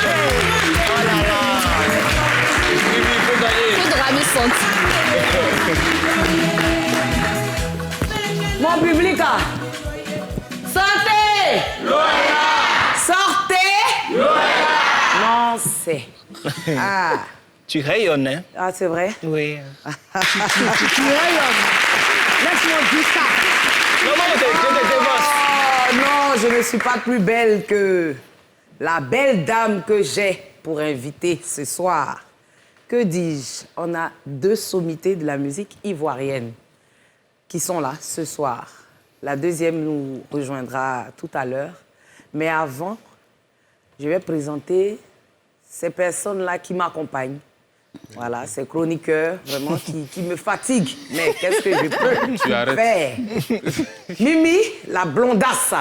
là là. Il faut gagner. Que de ramis senti. Mon public, sortez! Sortez! Non, c'est... Ah, Tu rayonnes, hein? ah c'est vrai? Oui. Tu rayonnes. Laisse-moi dire ça. Non, je te dévance. Oh non, je ne suis pas plus belle que la belle dame que j'ai pour inviter ce soir. Que dis-je? On a deux sommités de la musique ivoirienne qui sont là ce soir. La deuxième nous rejoindra tout à l'heure. Mais avant, je vais présenter ces personnes-là qui m'accompagnent. Voilà, ces chroniqueurs vraiment qui me fatiguent. Mais qu'est-ce que je peux faire? Mimi, la blondasse.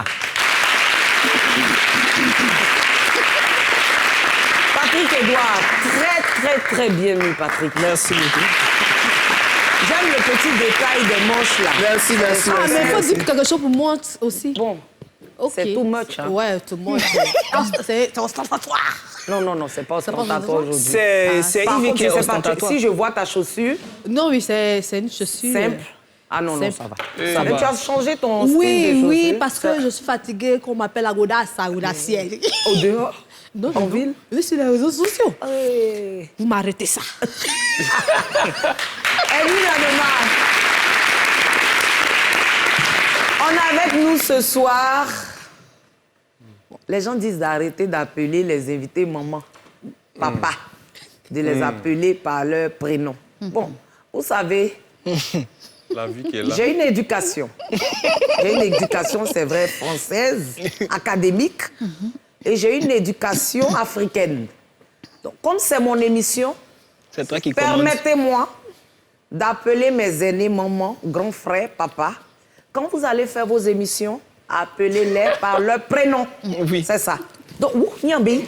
Patrick Edouard, très bien mis, Patrick. Merci beaucoup. J'aime le petit détail des manches là. Merci. Ah, mais il faut dire quelque chose pour moi aussi. Bon, Ok. c'est too much. Hein? Ouais, too much. C'est ostentatoire. Non, c'est pas ostentatoire aujourd'hui. C'est Par Yves contre, qui est je sais pas, ostentatoire. si je vois ta chaussure, Non, oui, c'est une chaussure. simple. Ah non, Simple. ça va. Ça Mais va. tu as changé ton style de Oui, chaussure. oui, parce que je suis fatiguée, qu'on m'appelle Agodassa ou la ciel. Au dehors? Non, En ville? Oui, sur les réseaux sociaux. Oui. Vous m'arrêtez ça. Elvin Ademar. On a avec nous ce soir. Les gens disent d'arrêter d'appeler les invités maman, papa, de les appeler par leur prénom. Bon, vous savez, La vie qui est là. j'ai une éducation. J'ai une éducation, c'est vrai, française, académique, et j'ai une éducation africaine. Donc, comme c'est mon émission, C'est toi qui commandes. permettez-moi d'appeler mes aînés maman, grand frère, papa. Quand vous allez faire vos émissions, appelez-les par leur prénom. Oui. C'est ça. Donc, Nyambi.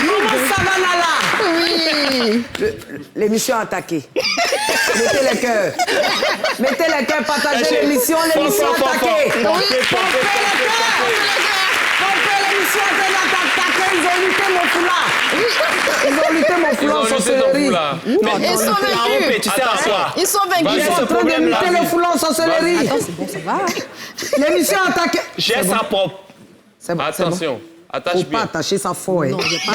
Maman Savanala. Oui. L'émission attaquée. Mettez les cœurs. Mettez les cœurs, partagez l'émission Fort. attaquée. Pompez, Pompez les cœurs. Pompez l'émission attaquée. Ils ont lutté mon foulard. Ils ont lutté mon foulard en sorcellerie. Ils sont vaincus. Tu sais à quoi? Ils sont vaincus. Ils sont en train de lutter le foulard en sorcellerie. Attends, c'est bon, ça va. L'émission attaquée. J'ai sa propre. C'est bon, c'est bon. Attention, attache Faut pas bien. attacher ça fort. Hein. Non, j'ai pas.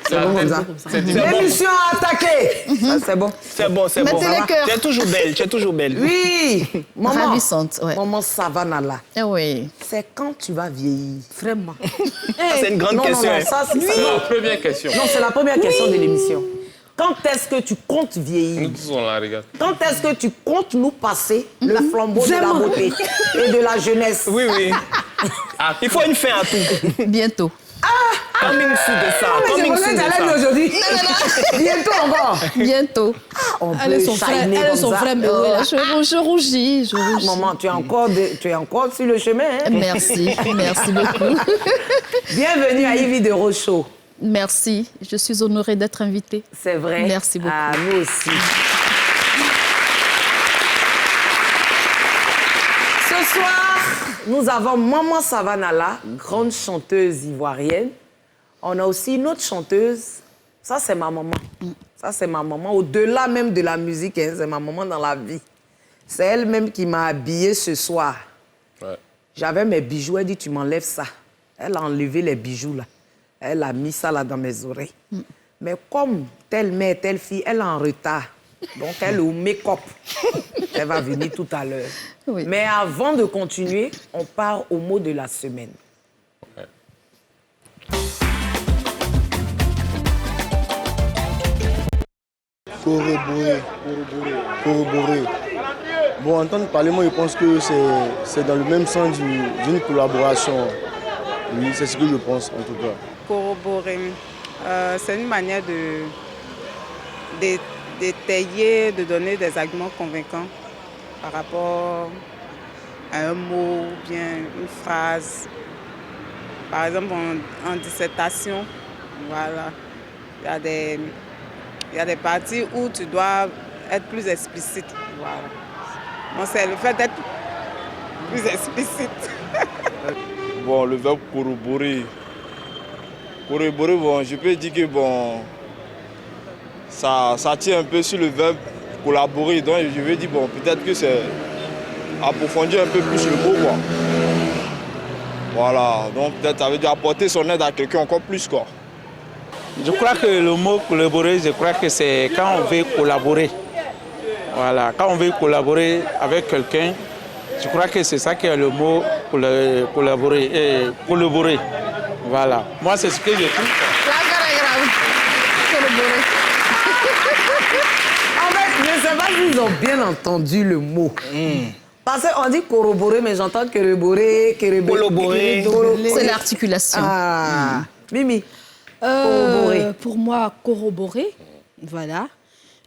C'est bon comme ça. C'est du L'émission attaquée. Ça, c'est bon. C'est bon. Mettez les Ça va. cœurs. Tu es toujours belle. Oui. Maman. Ravissante, ouais. Maman Savanala. Eh oui. C'est quand tu vas vieillir? Vraiment. C'est une grande Non, question. hein. ça, c'est Non, première question. Non, c'est la première question de l'émission. Quand est-ce que tu comptes vieillir? Nous tous, on la regarde. Quand est-ce que tu comptes nous passer le flambeau de la Vraiment. beauté et de la jeunesse? Oui. Il faut une fin à tout. Bientôt. Comme une soupe de ça. Comme une soupe de ça. aujourd'hui. Bientôt encore. Bientôt. On Elle est peut son frère, shiner elle est comme son ça. frère, mais oui, là, je rougis. Maman, tu es encore sur le chemin. Hein? Merci beaucoup. Bienvenue à Yves de Rochaud. Merci, je suis honorée d'être invitée. C'est vrai. Merci beaucoup. Ah, nous aussi. Ce soir, nous avons Maman Savanala, grande chanteuse ivoirienne. On a aussi une autre chanteuse. Ça, c'est ma maman. Ça, c'est ma maman. Au-delà même de la musique, hein, c'est ma maman dans la vie. C'est elle-même qui m'a habillée ce soir. Ouais. J'avais mes bijoux. Elle dit, tu m'enlèves ça. Elle a enlevé les bijoux, là. Elle a mis ça là dans mes oreilles. Mais comme telle mère, telle fille, elle est en retard. Donc, elle est au make-up. Elle va venir tout à l'heure. Oui. Mais avant de continuer, on part au mot de la semaine. Ouais. Corroborer. Bon, entendre parler, moi, je pense que c'est dans le même sens d'une collaboration. Oui, c'est ce que je pense, en tout cas. Corroborer. C'est une manière d'étayer, de donner des arguments convaincants par rapport à un mot ou bien une phrase. Par exemple, en dissertation, voilà, il y a des parties où tu dois être plus explicite. Voilà. Donc, c'est le fait d'être plus explicite. Bon, le verbe corroborer. Corroborer, bon, je peux dire que bon, ça tient un peu sur le verbe collaborer. Donc je veux dire, bon, peut-être que c'est approfondir un peu plus le mot, quoi. Voilà, donc peut-être ça veut dire apporter son aide à quelqu'un encore plus, quoi. Je crois que le mot collaborer, je crois que c'est quand on veut collaborer. Voilà, quand on veut collaborer avec quelqu'un, je crois que c'est ça qui est le mot collaborer. Collaborer. Voilà. Moi, c'est ce que je trouve. En fait, je ne sais pas s'ils ont bien entendu le mot. Parce qu'on dit corroborer, mais j'entends corroborer, Collaborer. C'est l'articulation. Ah. Mimi, corroborer. Pour moi, corroborer, voilà.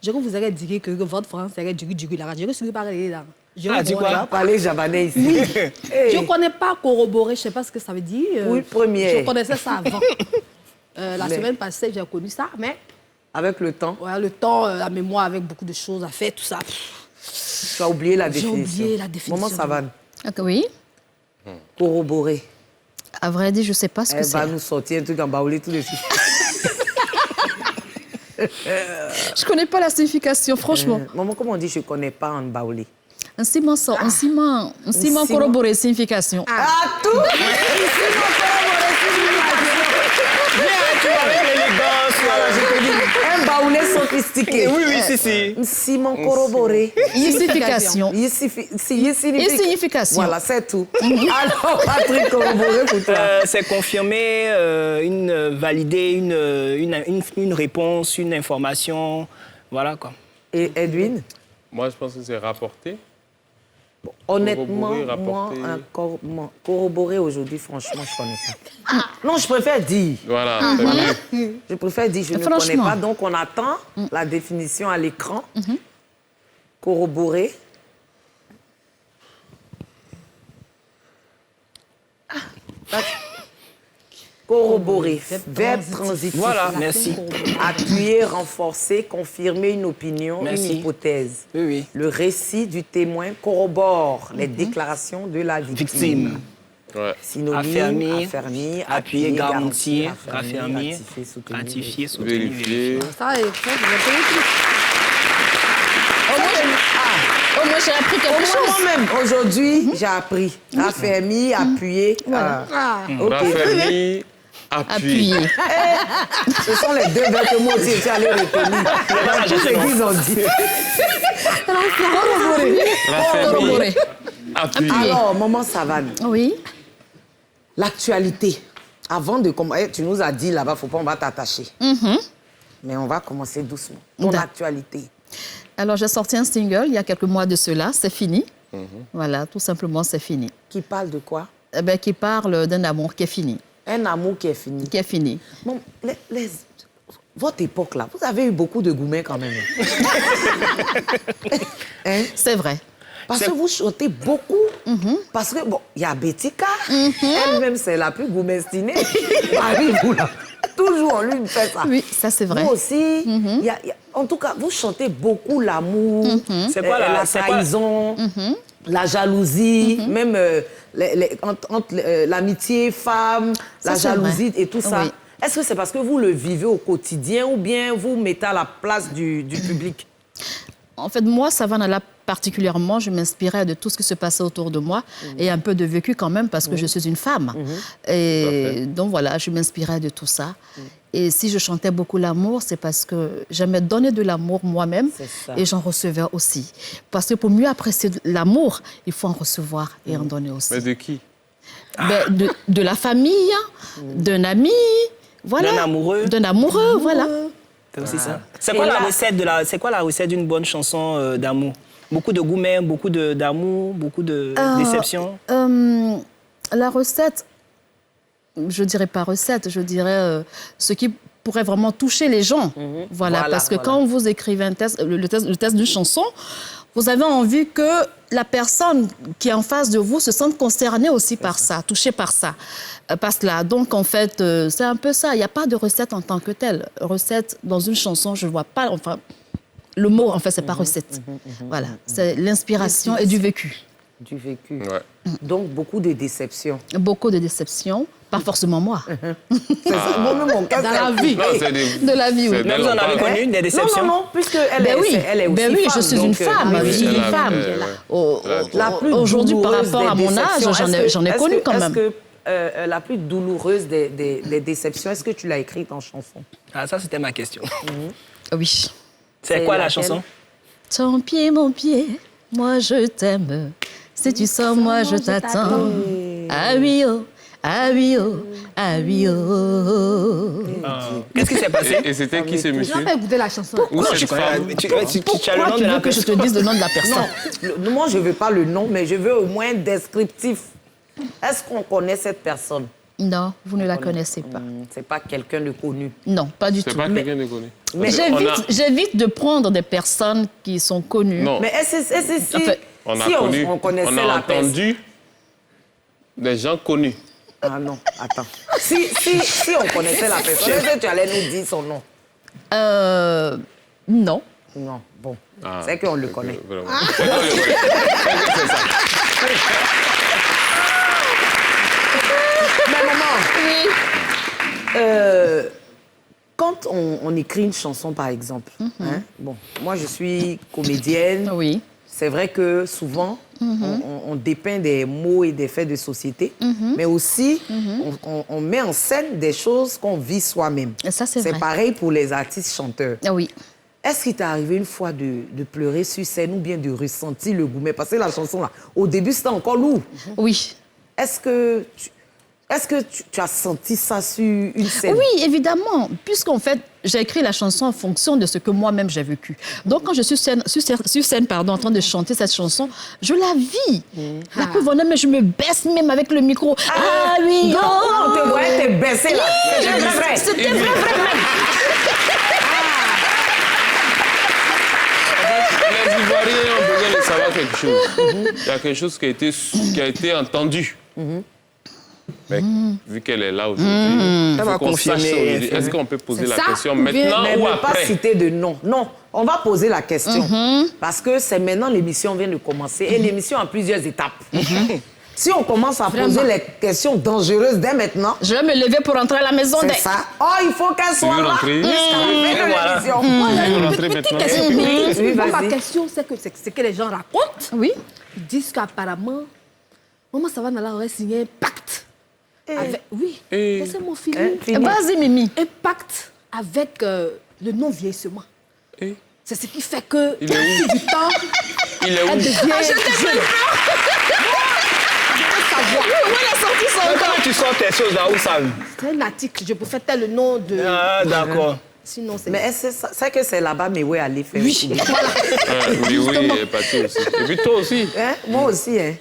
Je crois que vous allez dire que votre français est du là. Je ne suis pas là. dis quoi? On va parler javanais ici. Hey. Je ne connais pas corroborer, je ne sais pas ce que ça veut dire. Oui, première. Je connaissais ça avant. La semaine passée, j'ai connu ça, mais Avec le temps, ouais, le temps, la mémoire, avec beaucoup de choses à faire, tout ça. tu as oublié la J'ai définition. oublié la définition. Maman Savane, Ok, oui. corroborer. À vrai dire, je ne sais pas ce que Elle c'est. va nous sortir un truc en baoulé tout de suite. Je ne connais pas la signification, franchement. Maman, comment on dit je ne connais pas en baoulé? Un ciment corroboré, signification. Ah, tout Avec l'élégance. Un baoulé sophistiqué. Oui, si. Un ciment corroboré. Signification. Et signification. Voilà, c'est tout. Alors, Patrick, corroboré pour toi. C'est confirmer, valider une réponse, une information. Voilà quoi. Et Edwin? Moi, je pense que c'est rapporter. Honnêtement, Corroborer, rapporter. moi, corroborer aujourd'hui, franchement, je ne connais pas. Non, je préfère dire. Voilà, c'est mieux. Je préfère dire, je ne connais Franchement. pas. Donc, on attend la définition à l'écran. Corroborer. Corroborer, verbe transitif. Voilà, merci. Appuyer, renforcer, confirmer une opinion, Merci. une hypothèse. Oui. Le récit du témoin corrobore les déclarations de la victime. Victime. Ouais. Synonyme, Affermir, affermir, appuyer, garantir, affermir, raffermir, ratifier, soutenir. ratifier, soutenir, Vérifier. Ça, vous avez Au moins, j'ai appris Au quelque moins, chose. moi-même, aujourd'hui, j'ai appris. Affermir, appuyer. Ok. Raffermir, appuyer. Appuyer. Ce sont les deux verbes que moi aussi, je suis allée retenir. Dans tout ce qu'ils ont dit. Corroborer. Appuyer. Alors, maman Savane, Oui. l'actualité. Avant de commencer, tu nous as dit là-bas, faut pas, on va t'attacher. Mais on va commencer doucement. Ton D'accord. actualité. Alors, j'ai sorti un single il y a quelques mois de cela. C'est fini. Voilà, tout simplement, c'est fini. Qui parle de quoi? Eh ben, qui parle d'un amour qui est fini. Un amour qui est fini. Qui est fini. Bon, votre époque là, vous avez eu beaucoup de gourmets quand même. Hein? C'est vrai. Parce que vous chantez beaucoup. Parce que, bon, il y a Betika. Elle-même, c'est la plus gourmestinée. Marie, vous, là, toujours, on lui fait ça. Oui, ça, c'est vrai. Vous aussi, en tout cas, vous chantez beaucoup l'amour, C'est quoi la c'est quoi- trahison, la jalousie, même entre l'amitié femme, la c'est jalousie vrai. et tout ça. Oui. Est-ce que c'est parce que vous le vivez au quotidien ou bien vous mettez à la place du public? En fait, moi, Savane, là, particulièrement, je m'inspirais de tout ce qui se passait autour de moi et un peu de vécu quand même parce que je suis une femme. Et donc, voilà, je m'inspirais de tout ça. Et si je chantais beaucoup l'amour, c'est parce que j'aimais donner de l'amour moi-même C'est ça. et j'en recevais aussi. Parce que pour mieux apprécier l'amour, il faut en recevoir et en donner aussi. Mais de qui? Ben, de la famille, d'un ami, voilà. D'un amoureux. Voilà. C'est aussi ça. C'est Et quoi, là- c'est quoi la recette d'une bonne chanson d'amour? Beaucoup de gourmets, beaucoup d'amour, beaucoup de déception. La recette, je dirais pas recette, je dirais ce qui pourrait vraiment toucher les gens. Voilà, parce que quand vous écrivez un texte, le texte d'une chanson, vous avez envie que la personne qui est en face de vous se sente concernée aussi par ça, touchée par ça. Parce que là, donc en fait, c'est un peu ça. Il n'y a pas de recette en tant que telle. Recette dans une chanson, je ne vois pas. Enfin, le mot, en fait, c'est pas recette. Voilà, c'est l'inspiration et du vécu. Du vécu. Ouais. Donc, beaucoup de déceptions. Beaucoup de déceptions, pas forcément moi. C'est ça. Moi, mon cas, Dans la vie. Non, c'est des... De la vie, oui. c'est Mais vous en avez connu des déceptions? Non, puisqu'elle Ben oui, elle est aussi ben oui, femme. je suis une donc, femme, oui, je suis elle une a- femme. La plus Aujourd'hui, par douloureuse rapport à des mon âge, déceptions, j'en ai connu quand même. Est-ce que la plus douloureuse des déceptions, est-ce que tu l'as écrite en chanson? Ah, ça, c'était ma question. Oui. C'est quoi la laquelle? chanson? Ton pied, mon pied, moi je t'aime. Si tu sors, moi je t'attends. Ah oui, oh, ah oui, oh, ah oui, oh. Qu'est-ce qui s'est passé? Et c'était qui ce Je monsieur? n'ai pas écouté la chanson. Ou Tu cette connais- femme? tu as le Pourquoi nom tu de la veux que je te personne? dise le nom de la personne? Moi, je ne veux pas le nom, mais je veux au moins descriptif. Est-ce qu'on connaît cette personne? Non, vous ne la connaissez pas. C'est pas quelqu'un de connu. Non, pas du C'est tout. pas quelqu'un de connu. Mais J'évite de prendre des personnes qui sont connues. Non. Mais si Enfin, On a si connu, on connaissait on a la personne. entendu des gens connus. Ah non, attends. Si on connaissait la personne, est-ce que tu allais nous dire son nom? Non. Non, bon. Ah, C'est qu'on le connaît. Vraiment. C'est qu'on le connaît. C'est ça. Mais maman, quand on écrit une chanson, par exemple, hein, bon, moi je suis comédienne. Oui. C'est vrai que souvent, on dépeint des mots et des faits de société, mais aussi, on met en scène des choses qu'on vit soi-même. Et ça, c'est vrai. C'est pareil pour les artistes chanteurs. Ah oui. Est-ce qu'il t'est arrivé une fois de pleurer sur scène ou bien de ressentir le goût? Mais parce que la chanson, là, au début, c'était encore lourd. Oui. Est-ce que tu as senti ça sur une scène? Oui, évidemment, puisqu'en fait, j'ai écrit la chanson en fonction de ce que moi-même j'ai vécu. Donc, quand je suis sur scène, en train de chanter cette chanson, je la vis. La preuve en est, mais je me baisse même avec le micro. Ah oui, Donc, oh, on te voyait te baisser là. C'était vrai. C'était vrai. Les Ivoiriens ont besoin de savoir quelque chose. Il y a quelque chose qui a été entendu. Mais vu qu'elle est là aujourd'hui, Ça va confirmer. est-ce qu'on peut poser la ça, question ou bien- maintenant Mais ou ne pas après? citer de nom. Non, on va poser la question. Parce que c'est maintenant l'émission vient de commencer. Et l'émission a plusieurs étapes. Si on commence à poser les questions dangereuses dès maintenant, Je vais me lever pour rentrer à la maison. c'est ça. Oh, il faut qu'elle soit veux là. rentrer? Jusqu'à la fin de Voilà. l'émission. Tu veux rentrer Petite maintenant? question. Oui, Moi, ma vas-y. question, c'est que les gens racontent. Oui. Ils disent qu'apparemment, Maman Savannah aurait signé un pacte. Avec, oui, Eh. laissez-moi finir. Vas-y, Mimi. Un pacte avec le non-vieillissement. Eh. C'est ce qui fait que, Il est où? au fil du temps, Il est elle où? devient jeune. Où elle a sorti son Mais corps? comment tu sors tes choses là où ça? C'est un article, je peux faire tel le nom de... Ah, d'accord. Sinon, c'est... Mais c'est que c'est là-bas, mais où est allé faire? Oui. Oui, oui, il est parti aussi. Et puis toi aussi. Hein? Moi aussi, hein.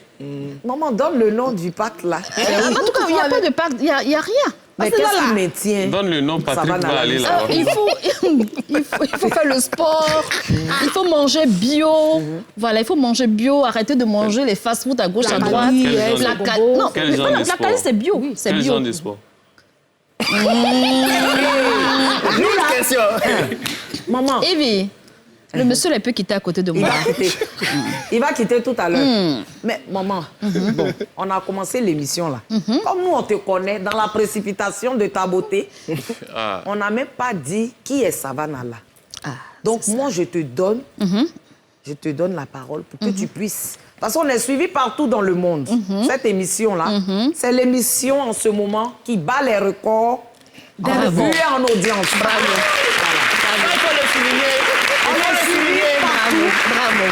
Maman, donne le nom du pacte là. En tout cas, il n'y a pas de pacte, il n'y a rien. Mais Parce que qu'est-ce là, qui maintient? Donne le nom, Patrick Savannah va là, aller ça. là-bas. il faut faire le sport, il faut manger bio. Voilà, il faut manger bio, arrêter de manger les fast-food à gauche, à droite. Cali, Quel genre La de- ca- bonbons. non, Quel mais genre voilà, de la sport? Cali, c'est bio. C'est Quel bio. genre de sport? Une question. Maman, Evie, le monsieur là, il peut quitter à côté de il moi. va quitter. Il va quitter tout à l'heure. Mais maman, bon, on a commencé l'émission là. Comme nous, on te connaît, dans la précipitation de ta beauté, Ah. on n'a même pas dit qui est Savannah là. Ah, Donc moi, je te donne la parole pour que tu puisses... Parce qu'on est suivi partout dans le monde. Cette émission-là, c'est l'émission en ce moment qui bat les records en vue et en audience. Bravo. Voilà. Il faut le souligner. On est suivi partout.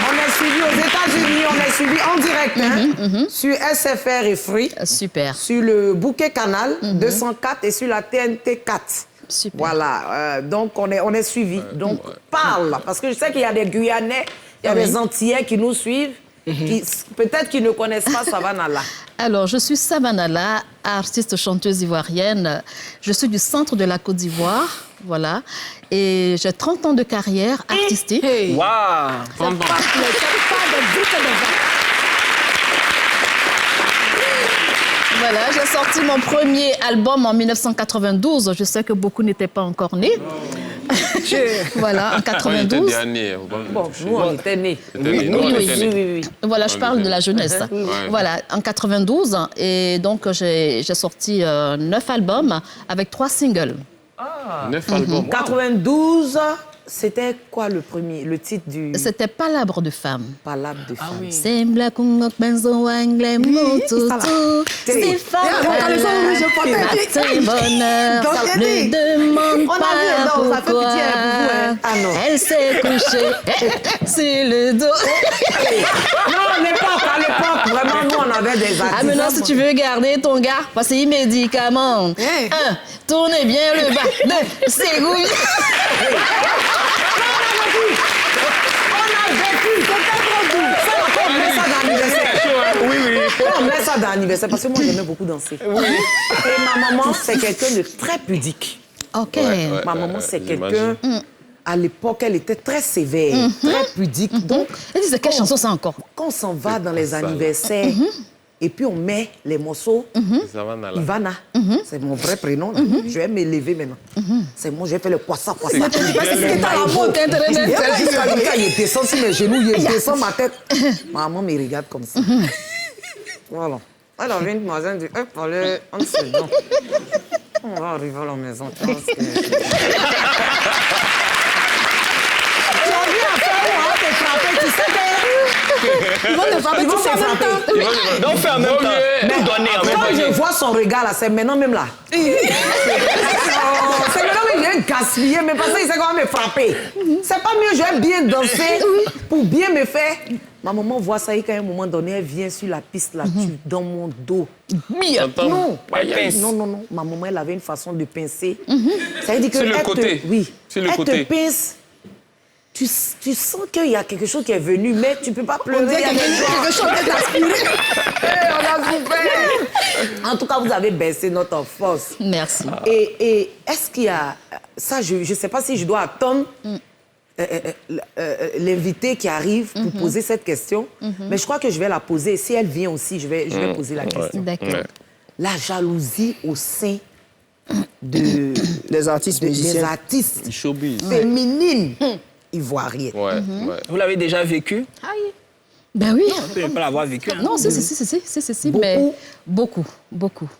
On est suivi aux États-Unis, on est suivi en direct hein, sur SFR et Free, Super. sur le Bouquet Canal 204 et sur la TNT 4. Super. Voilà, donc on est suivi. Donc parle, parce que je sais qu'il y a des Guyanais, il y a des Antillais qui nous suivent, qui peut-être qui ne connaissent pas Savannah là. Alors, je suis Savannah, artiste chanteuse ivoirienne. Je suis du centre de la Côte d'Ivoire, voilà. Et j'ai 30 ans de carrière artistique. Hey. Waouh. C'est pas des doutes et des vagues. Voilà, j'ai sorti mon premier album en 1992. Je sais que beaucoup n'étaient pas encore nés. Voilà, en Quand il était 92. dernier. Bon, nous, on était nés. Nous, on était nés. Oui. Voilà, je parle de la jeunesse. Ouais. Voilà, en 92. Et donc, j'ai sorti 9 albums avec 3 singles. 9 albums. 92, c'était quoi le titre du C'était Palabre de femme. Palabre de femme? Sembla kungok benzo wangle motutu. C'est bonheur. Ne demande pas pourquoi. Elle s'est couchée sur le dos. Non, à l'époque, vraiment, nous, on avait des artistes. Ah, maintenant, si tu veux garder ton gars, passez médicament. 1, tournez bien le bas. 2, s'égouille. On met ça dans l'anniversaire parce que moi j'aimais beaucoup danser. Et ma maman, c'est quelqu'un de très pudique. Ok. Ma maman, c'est quelqu'un. À l'époque, elle était très sévère, très pudique. Donc, elle disait quelle chanson ça encore? Quand on s'en va dans les anniversaires, et puis on met les morceaux. Ivana, c'est mon vrai prénom. Je vais m'élever maintenant. C'est moi, j'ai fait le poisson. C'est pas ce qui est à la mode. Il descend sur mes genoux, il descend ma tête. Maman me regarde comme ça. Voilà. Elle avait une demoiselle du parler en second. On va arriver à la maison. Tu as vu à faire où on va te frapper, tu sais que... Ils vont te frapper, tu sais en même temps. Donc, fais en même temps. Mais quand je vois son regard là, c'est maintenant même là. C'est maintenant même, il vient gaspiller, mais parce qu'il sait comment me frapper. C'est pas mieux, je vais bien danser pour bien me faire. Ma maman voit ça et qu'à un moment donné, elle vient sur la piste là, dans mon dos. Non. Ma maman, elle avait une façon de pincer. Ça veut dire que sur le côté. Oui. Sur le elle côté. te pince. Tu sens qu'il y a quelque chose qui est venu, mais tu ne peux pas pleurer. On dirait quelque chose qui est aspiré. On a souffert. En tout cas, vous avez baissé notre force. Merci. Et est-ce qu'il y a... Ça, je ne sais pas si je dois attendre l'invité qui arrive pour poser cette question, mais je crois que je vais la poser. Si elle vient aussi, je vais poser la question. D'accord. La jalousie au sein des artistes musiciens. Des artistes féminines ivoiriennes. Vous l'avez déjà vécu? Ben oui. On ne peut pas l'avoir vécu. Non, si, mais beaucoup.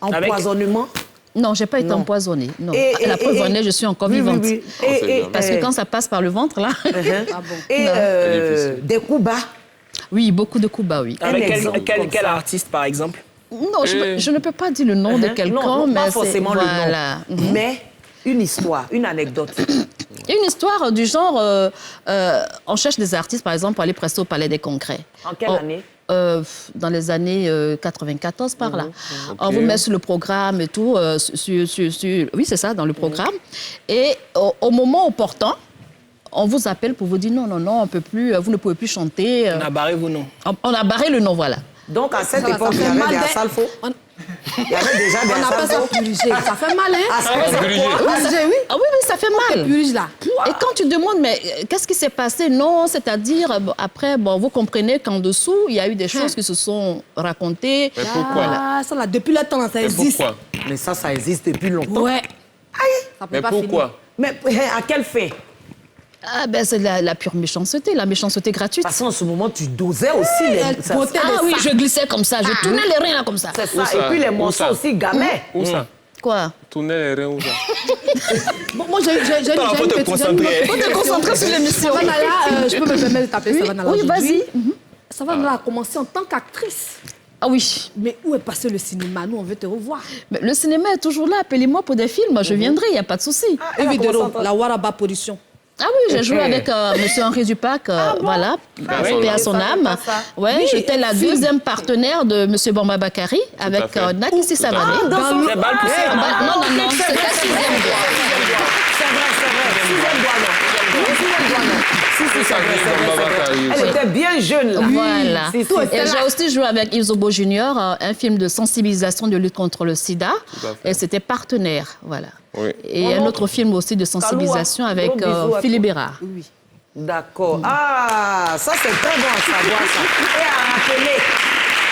Empoisonnement? Non, je n'ai pas été empoisonnée. Non. La preuve en est, je suis encore vivante. Parce que quand ça passe par le ventre, là... Des coups bas? Oui, beaucoup de coups bas, oui. Avec quel artiste, par exemple? Non, je ne peux pas dire le nom de quelqu'un, mais pas forcément le nom. Mais une histoire, une anecdote. Une histoire du genre, on cherche des artistes, par exemple, pour aller prester au Palais des Congrès. En quelle année? Dans les années 94, par là. On vous met sur le programme et tout, oui, c'est ça, dans le programme. Et au moment opportun, on vous appelle pour vous dire non, on peut plus, vous ne pouvez plus chanter. On a barré vos noms. On a barré le nom, voilà. Donc, à cette époque, il y avait des Assalfo. Il y avait déjà des Assalfo. Ça fait mal, hein? Oui, ça fait mal. Là. Et quand tu demandes, mais qu'est-ce qui s'est passé? Non, c'est-à-dire, après, vous comprenez qu'en dessous, il y a eu des choses qui se sont racontées. Mais pourquoi? Ça, là, depuis le temps, ça existe. Pourquoi? Mais ça existe depuis longtemps. Ouais. Aïe. Mais pourquoi? Mais à quelle fin? Ah ben c'est la pure méchanceté, la méchanceté gratuite. Parce qu'en ce moment, tu dosais aussi les... oui, je glissais comme ça, je tournais les reins là comme ça. C'est ça, et puis les morceaux aussi gamaient. Où ça? Quoi? Tourner les reins où ça? Moi, j'ai faut te concentrer. Faut te concentrer sur l'émission. Savannah là, je peux me permettre de taper Savannah là. Oui, vas-y. Savannah là a commencé en tant qu'actrice. Ah oui. Mais où est passé le cinéma? Nous, on veut te revoir. Mais le cinéma est toujours là, appelez-moi pour des films, je viendrai, il n'y a pas de souci. Évidemment, la Waraba Production. Ah oui, j'ai joué avec M. Henri Dupac, voilà, paix à son âme. Ouais, j'étais la deuxième partenaire de M. Bamba Bakari avec Nakissi Savané. C'est balle pour ça. Non, c'était sixième doigt. C'est vrai. Elle était bien jeune, là. Voilà. Et j'ai aussi joué avec Yves Zobo Junior, un film de sensibilisation de lutte contre le sida. Et c'était Partenaire, voilà. Oui. Et un autre film aussi de sensibilisation avec Philippe Bérard. Oui. D'accord. Ah, ça c'est très bon à savoir ça. Et à rappeler.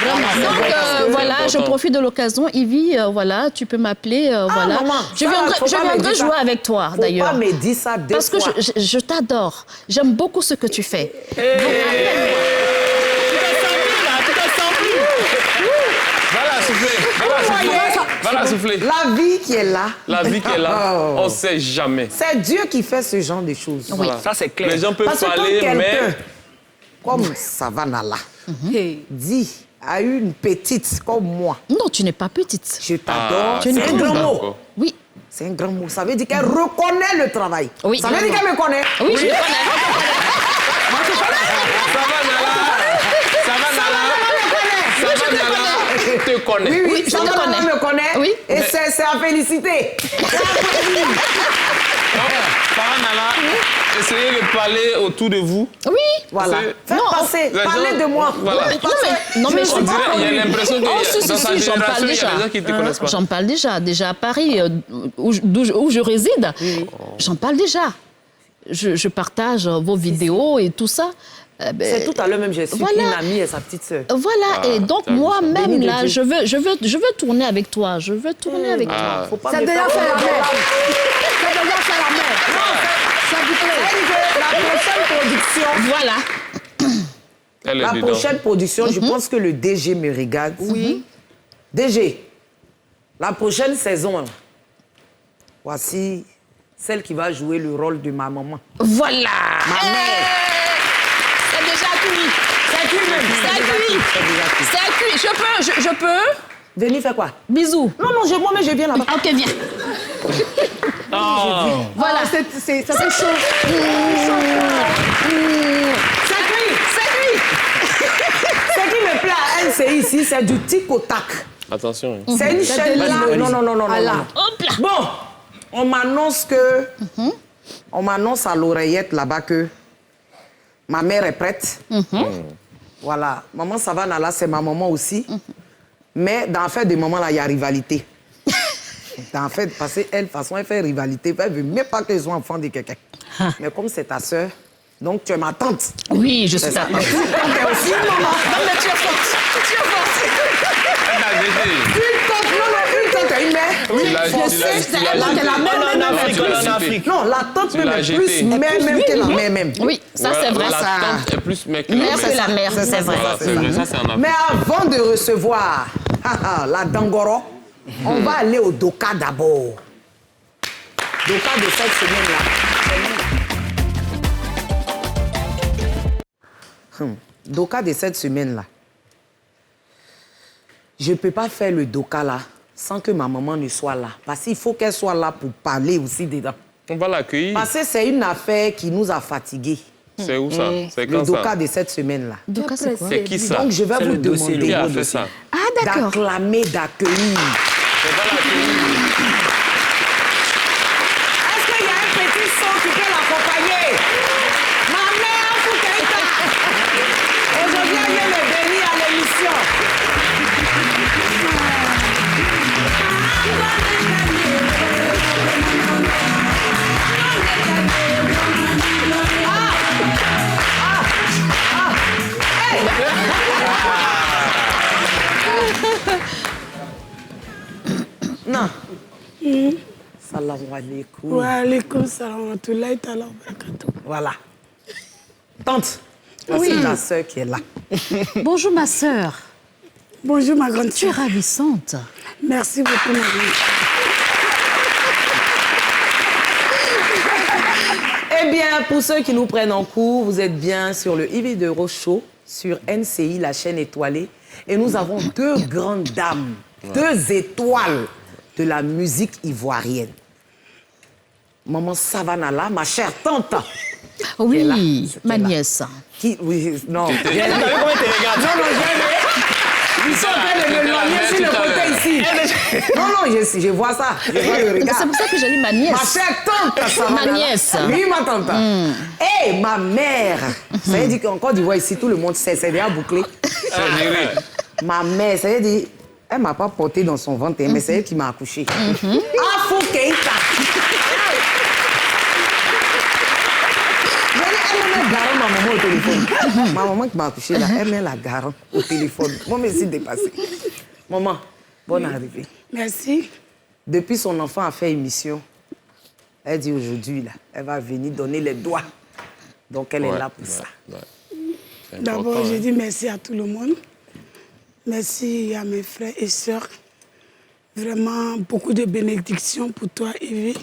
Vraiment. Donc, voilà, je profite de l'occasion. Ivy, voilà, tu peux m'appeler. Voilà. Maman, Je viendrai jouer avec toi, d'ailleurs. Faut pas me dire ça deux Parce que fois. je t'adore. J'aime beaucoup ce que tu fais. Voilà, souffler. Voilà, souffler. La vie qui est là. La vie qui est là, Oh. on ne sait jamais. C'est Dieu qui fait ce genre de choses. Oui. Voilà. Ça, c'est clair. Les gens peuvent Parce que quand parler, quelqu'un, mais... comme Savannah là, Hey. dit à une petite comme moi, Non, tu n'es pas petite. je t'adore, Ah, c'est un grand mot. d'accord. Oui. C'est un grand mot. Ça veut dire qu'elle reconnaît le travail. Oui. Ça veut dire qu'elle me connaît. Oui, je le connais. te connais. Oui, Oui, je te Savannah connais. me connaît. Oui. Et c'est à féliciter. Savannah, essayez de parler autour de vous. Oui. Voilà. C'est- Faites Non, passer. les Parlez gens- de moi. voilà. Non, mais je On suis dirait, il y a l'impression que Oh, si, dans si, sa si, j'en génération, parle il y a déjà. des gens qui ne te connaissent pas. J'en parle déjà. Déjà à Paris, où je réside, j'en parle déjà. Je partage vos vidéos et tout ça. C'est tout à l'heure même, j'ai su Voilà. qu'une amie et sa petite sœur. Voilà, et donc t'as vu ça. moi-même, Béni de là, Dieu. je veux tourner avec toi. Je veux tourner avec toi. Ah, Faut pas C'est me déjà faire fait la peur. mère. C'est déjà fait la mère. S'il vous plaît. Elle dit que la prochaine production, Voilà. elle est la dedans. prochaine production, je pense que le DG me regarde. Oui. DG, la prochaine saison, là, voici celle qui va jouer le rôle de ma maman. Voilà. Ma mère. C'est déjà cuit. C'est qui même? C'est cuit. C'est cuit. Je peux Venez faire quoi? Bisous. Non, non, moi-même, je viens là-bas. Ok, viens. Voilà, ça fait chaud. C'est qui? Ce qui me plaît à LCI ici, c'est du tic au tac. Attention. C'est une chaîne. Non, non, non, non, Ah là. non. Hop là. Bon, on m'annonce que. On m'annonce à l'oreillette là-bas que ma mère est prête. Voilà. Maman Savannah là, c'est ma maman aussi. Mais dans l'affaire des mamans là, il y a rivalité. Dans l'affaire, parce qu'elle, de toute façon, elle fait rivalité. Elle ne veut même pas qu'ils soient enfants de quelqu'un. Mais comme c'est ta sœur, donc tu es ma tante. Oui, je suis C'est ça. ta tante. Tu es aussi maman. Non, mais tu es forte. Tu es forte. Elle a jeté. Une tante, non, non, une tante et une mère. Tu l'as- Je tu l'as- sais, tu l'as c'est jeté. la mère Non, même. en Afrique, tu l'as en jeté. Afrique. Non, la tante Tu même l'as est jeté. plus mère même que la mère même. Oui, ça c'est vrai. La ça. tante est plus mec que la Mère mère. que la mère, C'est ça, c'est vrai. Voilà, c'est vrai. Ça, c'est en Afrique. Mais avant de recevoir la Dangoro, on va aller au Doka d'abord. Doka de cette semaine-là. Doka de cette semaine-là. Je ne peux pas faire le Doka là sans que ma maman ne soit là. Parce qu'il faut qu'elle soit là pour parler aussi dedans. On va l'accueillir. Parce que c'est une affaire qui nous a fatigués. C'est où ça? C'est Le quand Doka ça? de cette semaine-là. Donc, c'est quoi? C'est qui ça? Donc je vais C'est vous le dossier, demander Qui a gros fait dossier. ça? Ah, d'accord. d'acclamer, d'accueillir. On va l'accueillir. Est-ce qu'il y a un petit son qui peut l'accompagner? Ma mère, Foucaïta. Aujourd'hui, elle vient me bénir à l'émission. Non. Salam alaikum. Wa alaikum salam wa rahmatullahi ta'ala wa barakatuh. Voilà. Tante, voici ta sœur qui est là. Bonjour ma sœur. Bonjour ma grande Tu es sœur. ravissante. Merci beaucoup Marie. Eh bien, pour ceux qui nous prennent en cours, vous êtes bien sur le Ivy de Show, sur NCI, la chaîne étoilée. Et nous avons deux grandes dames, deux étoiles de la musique ivoirienne. Maman Savannah là, ma chère tante. Oui, là, ma là. nièce. Qui, oui, non. T'as vu comment elle te regarde? Non, non, ils sont en train de me logner sur le côté ici. Non, non, je vois ça. Je vois le regard. C'est pour ça que j'ai dit ma nièce. Ma chère tante, Savannah. Ma nièce. Oui, ma tante. Et ma mère. Ça veut dire qu'en Côte d'Ivoire, ici, tout le monde sait, c'est déjà bouclé. C'est géré. Ma mère, ça veut dire, elle ne m'a pas porté dans son ventre, mais c'est elle qui m'a accouché. Afou Keïta. Elle m'a garé ma maman au téléphone. téléphone. Ma maman qui m'a accouché là, elle met la garant au téléphone. Moi, je me suis dépassée. Maman, bonne arrivée. Merci. Depuis son enfant a fait émission, elle dit aujourd'hui, là, elle va venir donner les doigts. Donc, elle est là pour ça. D'abord, je dis merci à tout le monde. Merci à mes frères et sœurs. Vraiment, beaucoup de bénédictions pour toi, Evie.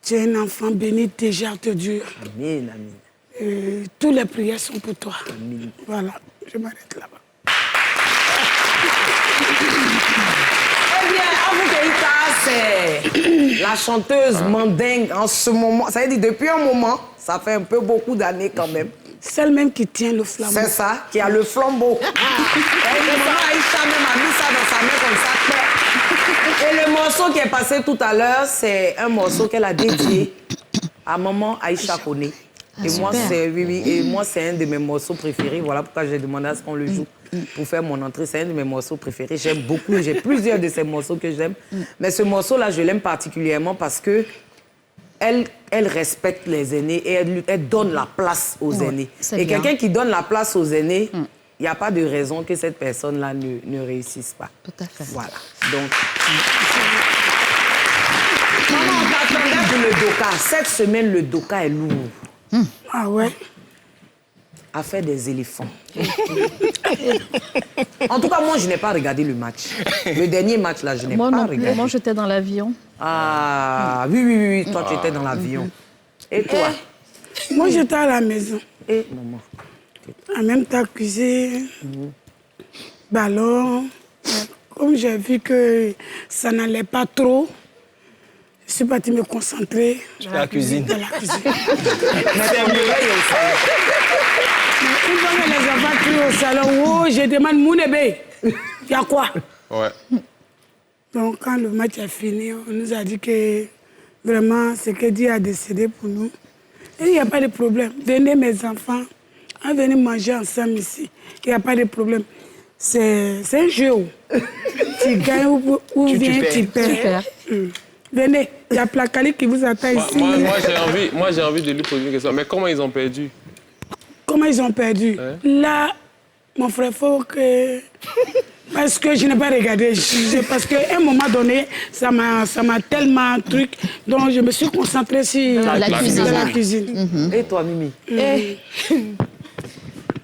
Tu es un enfant béni, tes jarres te durent. Amen, amen. Toutes les prières sont pour toi. Amen. Voilà, je m'arrête là-bas. Eh bien, Abou Keïta, c'est la chanteuse mandingue en ce moment. Ça veut dire depuis un moment, ça fait un peu beaucoup d'années quand même. Celle même qui tient le flambeau. C'est ça, qui a le flambeau. Et maman Aïcha même a mis ça dans sa main comme ça. Et le morceau qui est passé tout à l'heure, c'est un morceau qu'elle a dédié à maman Aïcha Koné. Et moi, c'est un de mes morceaux préférés. Voilà pourquoi j'ai demandé à ce qu'on le joue pour faire mon entrée. C'est un de mes morceaux préférés. J'aime beaucoup. J'ai plusieurs de ces morceaux que j'aime. Mais ce morceau-là, je l'aime particulièrement parce que elle respecte les aînés et elle donne la place aux aînés. Et quelqu'un qui donne la place aux aînés, il n'y a pas de raison que cette personne-là ne réussisse pas. Tout à fait. Voilà. Donc, maman, on t'attendait pour le Doka. Cette semaine, le Doka est lourd. Ah ouais? À faire des éléphants. En tout cas, moi, je n'ai pas regardé le match. Le dernier match, là, je n'ai pas regardé. Moi, j'étais dans l'avion. Ah, oui. Toi, tu étais dans l'avion. Et toi? Moi, j'étais à la maison. Et maman? En même temps, cuisine, ballon. Comme j'ai vu que ça n'allait pas trop, je suis partie me concentrer dans la cuisine. Dans la cuisine. Une fois que les enfants crient au salon, oh, je demande Mounébé, il y a quoi? Ouais. Donc, quand le match est fini, on nous a dit que vraiment, ce que Dieu a décidé pour nous. Et il n'y a pas de problème. Venez, mes enfants, venez manger ensemble ici. Il n'y a pas de problème. C'est un jeu. Tu gagnes ou bien tu perds. Venez, il y a Placali qui vous attend ici. Moi, j'ai envie de lui poser une question. Mais comment ils ont perdu? Comment ils ont perdu? Là, mon frère, il faut que... Parce que je n'ai pas regardé. Parce qu'à un moment donné, ça m'a tellement truc. Donc, je me suis concentrée sur la cuisine. Et toi, Mimi?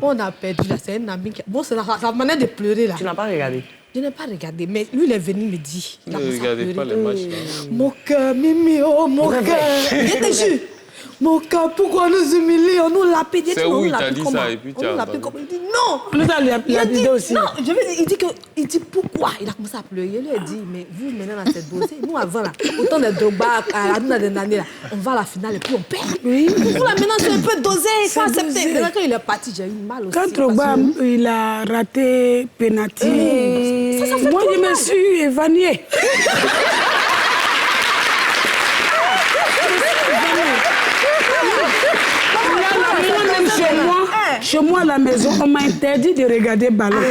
On a perdu là, c'est un ami qui... Bon, ça m'a de pleurer là. Tu n'as pas regardé? Je n'ai pas regardé, mais lui, il est venu me dire. Ne regardez pas les matchs. Mon cœur, Mimi, oh, mon cœur. Je te jure. Mon cœur, pourquoi nous humilier? On nous l'a payé. C'est où il t'a dit ça et puis tu as entendu. Il dit non. On nous a lapidé aussi. Non, il dit pourquoi? Il a commencé à pleurer. Il lui a dit, mais vous, maintenant, dans cette beauté, nous, avant, là, autant de Drogba, à la des années, là, on va à la finale et puis on perd. Oui. Vous, là, maintenant, c'est un peu dosé. Il faut accepter. Maintenant, quand il est parti, j'ai eu mal aussi. Quand Drogba, il a raté penalty, moi, je me suis évanouie. Chez moi, à la maison, on m'a interdit de regarder ballon.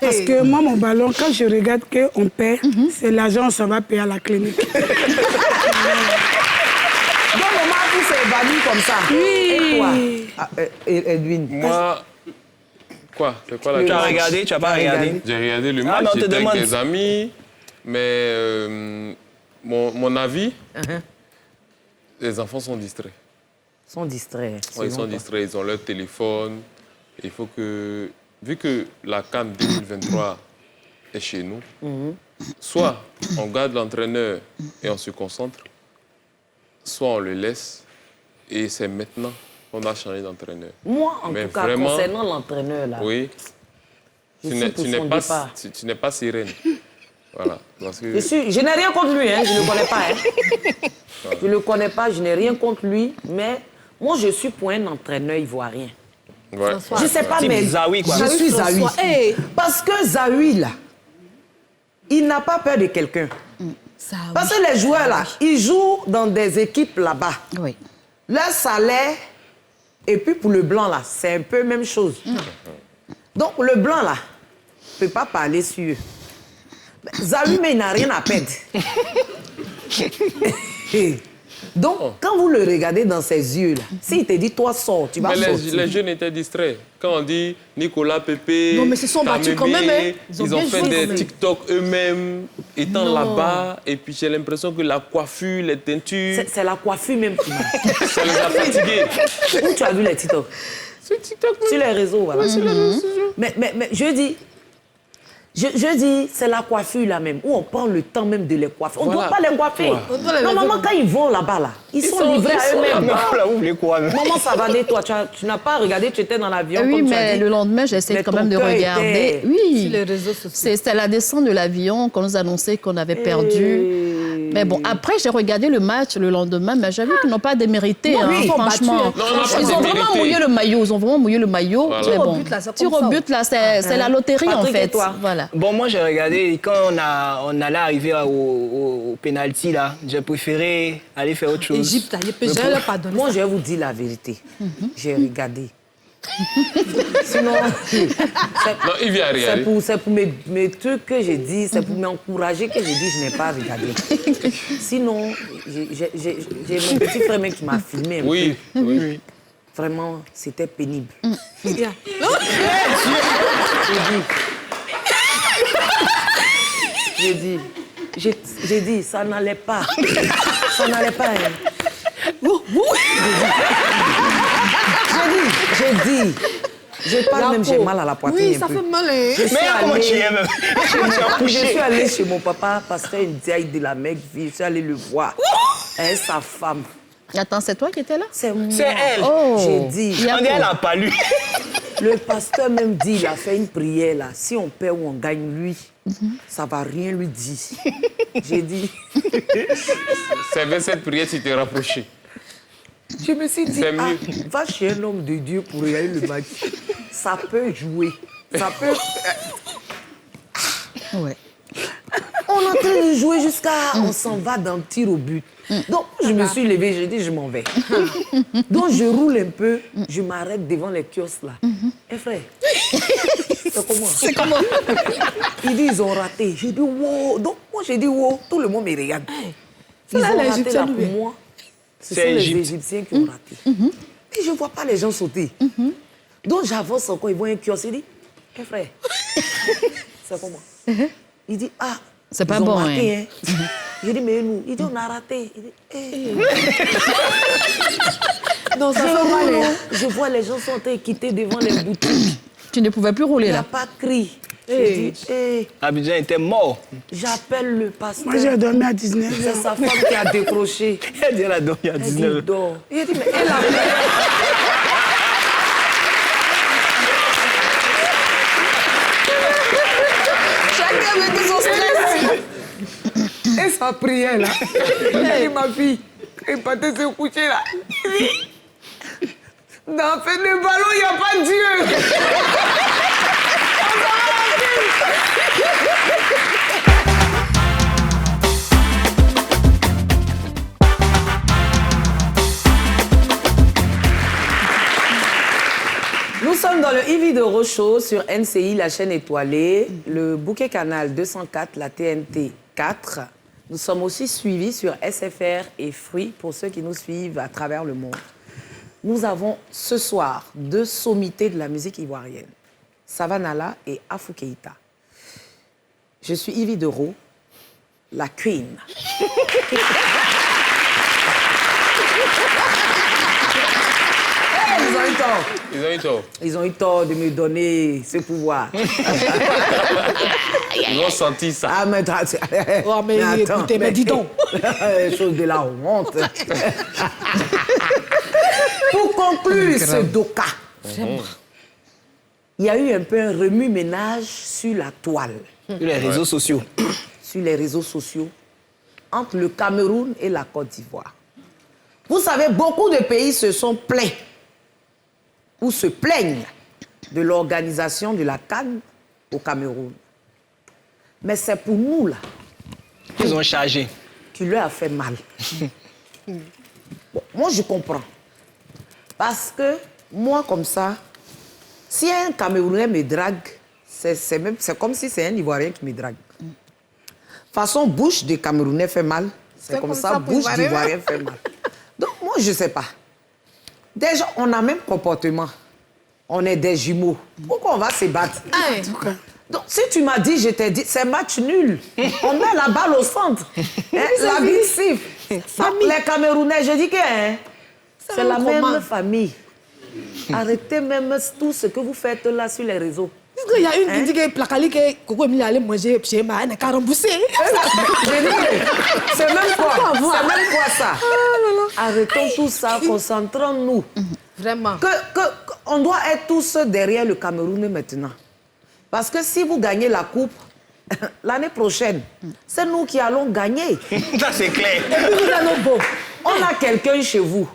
Parce que moi, mon ballon, quand je regarde qu'on perd, c'est l'argent, ça va payer à la clinique. Donc, maman, vous s'est évanoui comme ça? Oui. Edwin? Moi... Quoi? C'est quoi la Tu as regardé? Tu n'as pas regardé? J'ai regardé le match, j'étais avec des amis, mais mon avis, les enfants sont distraits. Sont distraits. Ouais, ils sont distraits, ils ont leur téléphone. Il faut que, vu que la CAN 2023 est chez nous, soit on garde l'entraîneur et on se concentre, soit on le laisse et c'est maintenant qu'on a changé d'entraîneur. Moi, en tout cas, vraiment, concernant l'entraîneur, là, oui, tu n'es pas sereine. Voilà. Parce que... Je n'ai rien contre lui, hein, je ne le connais pas. Hein. Je ne le connais pas, je n'ai rien contre lui, mais moi, je suis pour un entraîneur ivoirien. Ouais. Je ne sais pas, mais Zawi, quoi. Je suis Zawi. Hey. Parce que Zawi, là, il n'a pas peur de quelqu'un. Parce que les joueurs, là, ils jouent dans des équipes là-bas. Oui. Leur salaire, et puis pour le blanc, là, c'est un peu la même chose. Donc, le blanc, là, ne peut pas parler sur eux. Zawi, mais il n'a rien à perdre. Donc, quand vous le regardez dans ses yeux, là, s'il te dit, toi, sors, tu vas sortir. Les jeunes étaient distraits. Quand on dit Nicolas, Pépé, non, mais ils se sont battus quand même. Hein. Ils ont fait des TikTok eux-mêmes, étant là-bas. Et puis j'ai l'impression que la coiffure, les teintures... C'est la coiffure même qui m'a... Ça les a fatigués. Où tu as vu les TikTok? Sur TikTok, sur les réseaux, voilà. Oui, sur les réseaux. Mais je dis, c'est la coiffure là même, où on prend le temps même de les coiffer. On ne doit pas les coiffer. Normalement, quand ils vont là-bas, là, ils sont livrés à eux-mêmes. Maman, ça va toi, tu n'as pas regardé, tu étais dans l'avion. Oui, mais le lendemain, j'essaie quand même de regarder. Oui, sur les réseaux sociaux. C'était la descente de l'avion qu'on nous annonçait qu'on avait perdu. Mais bon, après, j'ai regardé le match le lendemain, mais j'avoue qu'ils n'ont pas démérité, franchement. Ils ont vraiment mouillé le maillot. Ils ont vraiment mouillé le maillot. Tir au but, là, tir au but, là, c'est la loterie, en fait. Voilà. Bon, moi, j'ai regardé, quand on allait arriver au penalty, là, j'ai préféré aller faire autre chose. Égypte, je leur pardonne. Moi, je vais vous dire la vérité. J'ai regardé. Sinon, il vient regarder. C'est pour mes trucs que j'ai dit, c'est pour m'encourager que j'ai dit je n'ai pas regardé. Sinon, j'ai mon petit frère qui m'a filmé un peu. Oui. Vraiment, c'était pénible. J'ai dit, ça n'allait pas. Ça n'allait pas. Hein. J'ai dit. Je parle même, j'ai mal à la poitrine. Oui, ça fait mal. Hein. Mais comment tu es même? Je suis allée chez mon papa, pasteur Ndiaye de la Mecque, je suis allée le voir. Et sa femme. Attends, c'est toi qui étais là? C'est moi. C'est elle. Oh. J'ai dit. Elle n'a pas lu. Le pasteur même dit, il a fait une prière là. Si on perd ou on gagne, lui, ça ne va rien lui dire. J'ai dit. C'est avec cette prière que tu t'es rapproché. Je me suis dit, va chez un homme de Dieu pour regarder le match. Ça peut jouer. Ça peut... Ouais. On est en train de jouer jusqu'à... On s'en va dans le tir au but. Donc, je me suis levée, j'ai dit, je m'en vais. Donc, je roule un peu, je m'arrête devant les kiosques là. Eh frère, c'est comment? C'est comment? Ils disent, ils ont raté. J'ai dit, wow. Donc, moi, j'ai dit, wow. Tout le monde me regarde. Ils ont raté là pour moi. Ce sont les Égyptiens qui ont raté. Et je ne vois pas les gens sauter. Donc, j'avance encore, ils voient un kiosque. Ils disent, hé frère, c'est comment? Il dit, c'est pas bon. Raté, hein. Je dis, mais nous, il dit, on a raté. Il dit, hey. Non, ça fait mal. Je vois les gens sont en train de quitter devant les boutiques. Tu ne pouvais plus rouler là? Il n'y a pas de cri. J'ai dit, hey. Abidjan était mort. J'appelle le pasteur. Moi, j'ai dormi à 19h. C'est sa femme qui a décroché. Elle dit, elle a dormi à 19h. Il dit, mais elle a... Chacun avec son stress. Et sa prière, là. Il dit, ma fille, il partait se coucher, là. Il dit, dans la fin de ballon, il n'y a pas de Dieu. Nous sommes dans le Ivy de Rochaud sur NCI, la chaîne étoilée, le bouquet canal 204, la TNT 4. Nous sommes aussi suivis sur SFR et Free pour ceux qui nous suivent à travers le monde. Nous avons ce soir deux sommités de la musique ivoirienne, Savanala et Afou Keïta. Je suis Ivy de Rochaud, la queen. Ils ont eu tort. Ils ont eu tort. Ils ont eu tort de me donner ce pouvoir. Ils ont senti ça. Ah, mais, oh, mais attends, écoutez, mais dis donc. Chose de la honte. Pour conclure ce doka, il y a eu un peu un remue-ménage sur la toile. Sur les réseaux sociaux. Sur les réseaux sociaux, entre le Cameroun et la Côte d'Ivoire. Vous savez, beaucoup de pays se sont plaints ou se plaignent de l'organisation de la CAN au Cameroun. Mais c'est pour nous, là, Ils ont chargé. qui leur a fait mal. Bon, moi, je comprends. Parce que, moi, comme ça, si un Camerounais me drague, c'est comme si c'est un Ivoirien qui me drague. Façon, bouche de Camerounais fait mal, C'est comme ça, bouche d'ivoirien fait mal. Donc, moi, je ne sais pas. Déjà, on a même comportement. On est des jumeaux. Pourquoi on va se battre? Donc, si tu m'as dit, je t'ai dit, c'est match nul. On met la balle au centre. La bille siffle. Les Camerounais, je dis que c'est la même famille. Arrêtez même tout ce que vous faites là sur les réseaux. Il y a une qui dit que Placali, que Coco Emile allait manger chez moi, elle n'a qu'à rembourser. C'est même quoi ça? Arrêtons tout ça, concentrons-nous. Vraiment. On doit être tous derrière le Cameroun maintenant. Parce que si vous gagnez la coupe, l'année prochaine, c'est nous qui allons gagner. Ça, c'est clair. Et puis nous allons beau. On a quelqu'un chez vous,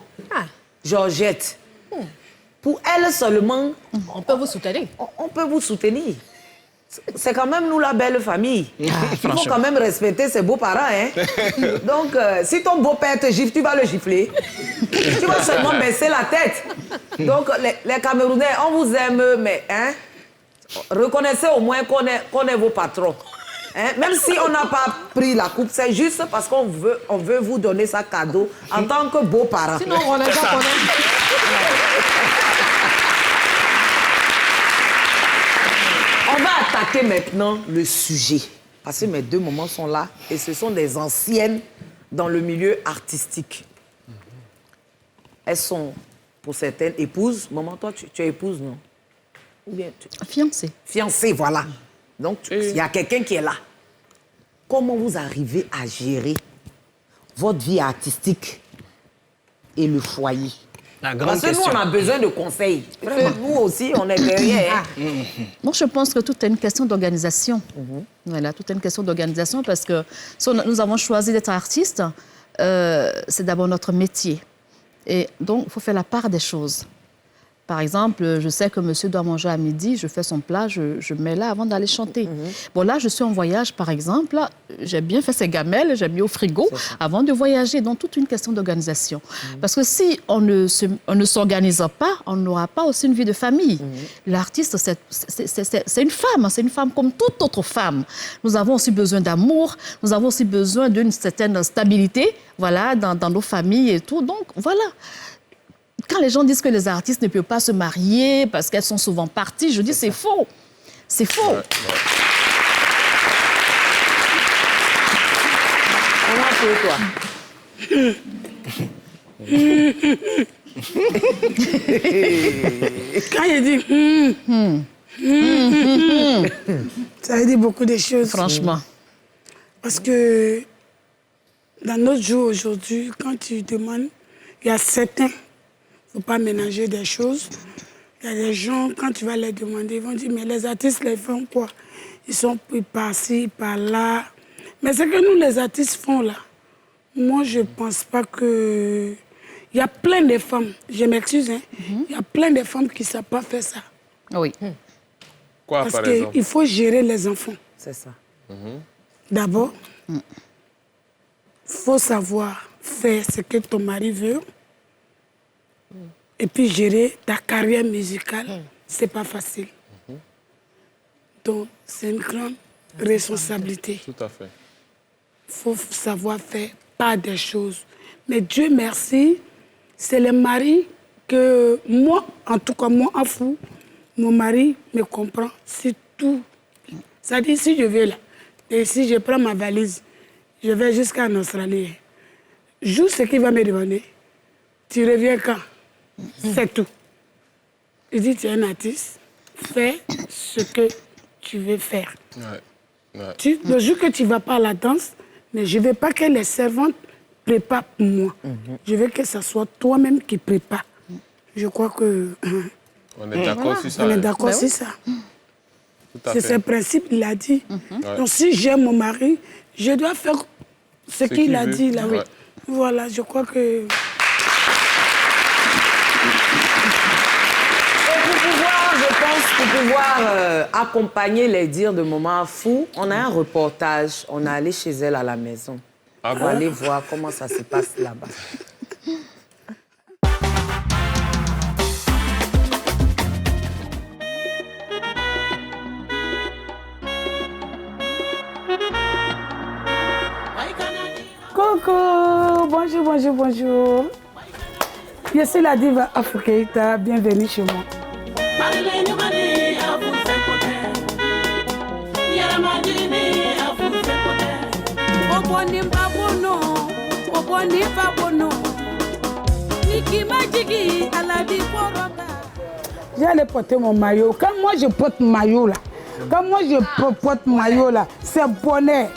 Georgette. Pour elle seulement, on peut vous soutenir. On peut vous soutenir. C'est quand même nous la belle famille. Il faut quand même respecter ses beaux-parents. Hein? Donc, si ton beau-père te gifle, tu vas le gifler. Tu vas seulement baisser la tête. Donc, les Camerounais, on vous aime, mais reconnaissez au moins qu'on est vos patrons. Hein? Même si on n'a pas pris la coupe, c'est juste parce qu'on veut vous donner ça cadeau en tant que beaux-parents. Sinon, on est pas On va attaquer maintenant le sujet. Parce que mes deux mamans sont là et ce sont des anciennes dans le milieu artistique. Elles sont, pour certaines, épouses. Maman, toi, tu es épouse, non? Ou bien Fiancée. Fiancée, voilà. Donc, il y a quelqu'un qui est là. Comment vous arrivez à gérer votre vie artistique et le foyer? Parce que nous, on a besoin de conseils. Nous aussi, on est derrière. Moi, je pense que tout est une question d'organisation. Voilà, tout est une question d'organisation parce que si nous avons choisi d'être artistes, c'est d'abord notre métier. Et donc, il faut faire la part des choses. Par exemple, je sais que monsieur doit manger à midi, je fais son plat, je mets là avant d'aller chanter. Bon, là, je suis en voyage, par exemple, j'ai bien fait ces gamelles, j'ai mis au frigo avant de voyager. Donc, toute une question d'organisation. Parce que si on ne s'organise pas, on n'aura pas aussi une vie de famille. L'artiste, c'est une femme comme toute autre femme. Nous avons aussi besoin d'amour, nous avons aussi besoin d'une certaine stabilité, voilà, dans nos familles et tout. Donc, voilà. Quand les gens disent que les artistes ne peuvent pas se marier parce qu'elles sont souvent parties, je dis c'est faux. C'est faux. Comment toi? Quand il dit ça veut dire beaucoup de choses. Franchement. Parce que dans notre jour aujourd'hui, quand tu demandes, il y a certains, il ne faut pas mélanger des choses. Il y a des gens, quand tu vas les demander, ils vont dire, mais les artistes les font quoi? Ils sont pris par-ci, par-là. Mais ce que nous, les artistes, font là, moi, je ne pense pas que... Il y a plein de femmes, je m'excuse, hein, il y a plein de femmes qui ne savent pas faire ça. Oui. Quoi, parce par exemple? qu'il faut gérer les enfants. C'est ça. D'abord, il faut savoir faire ce que ton mari veut. Et puis gérer ta carrière musicale, c'est pas facile. Donc, c'est une grande responsabilité. Tout à fait. Il faut savoir faire pas des choses. Mais Dieu merci, c'est le mari que moi, en tout cas moi, en fou, mon mari me comprend. C'est tout. C'est-à-dire, si je vais là, et si je prends ma valise, je vais jusqu'en Australie. Joue ce qu'il va me demander. Tu reviens quand? C'est tout. Il dit, tu es un artiste, fais ce que tu veux faire. Le jour que tu ne vas pas à la danse, mais je ne veux pas que les servantes préparent pour moi. Je veux que ce soit toi-même qui prépare. Je crois que... On est d'accord sur ça. On est d'accord sur ça. C'est ce principe, il a dit. Donc si j'aime mon mari, je dois faire ce qu'il a dit là. Voilà, je crois que... Pour pouvoir accompagner les dires de Maman Fou, on a un reportage. On est allé chez elle à la maison. On va aller voir comment ça se passe là-bas. Coco, bonjour, bonjour. Je suis la diva Afro Keita, bienvenue chez moi. J'allais porter mon maillot. Quand moi je porte maillot là, c'est bonheur.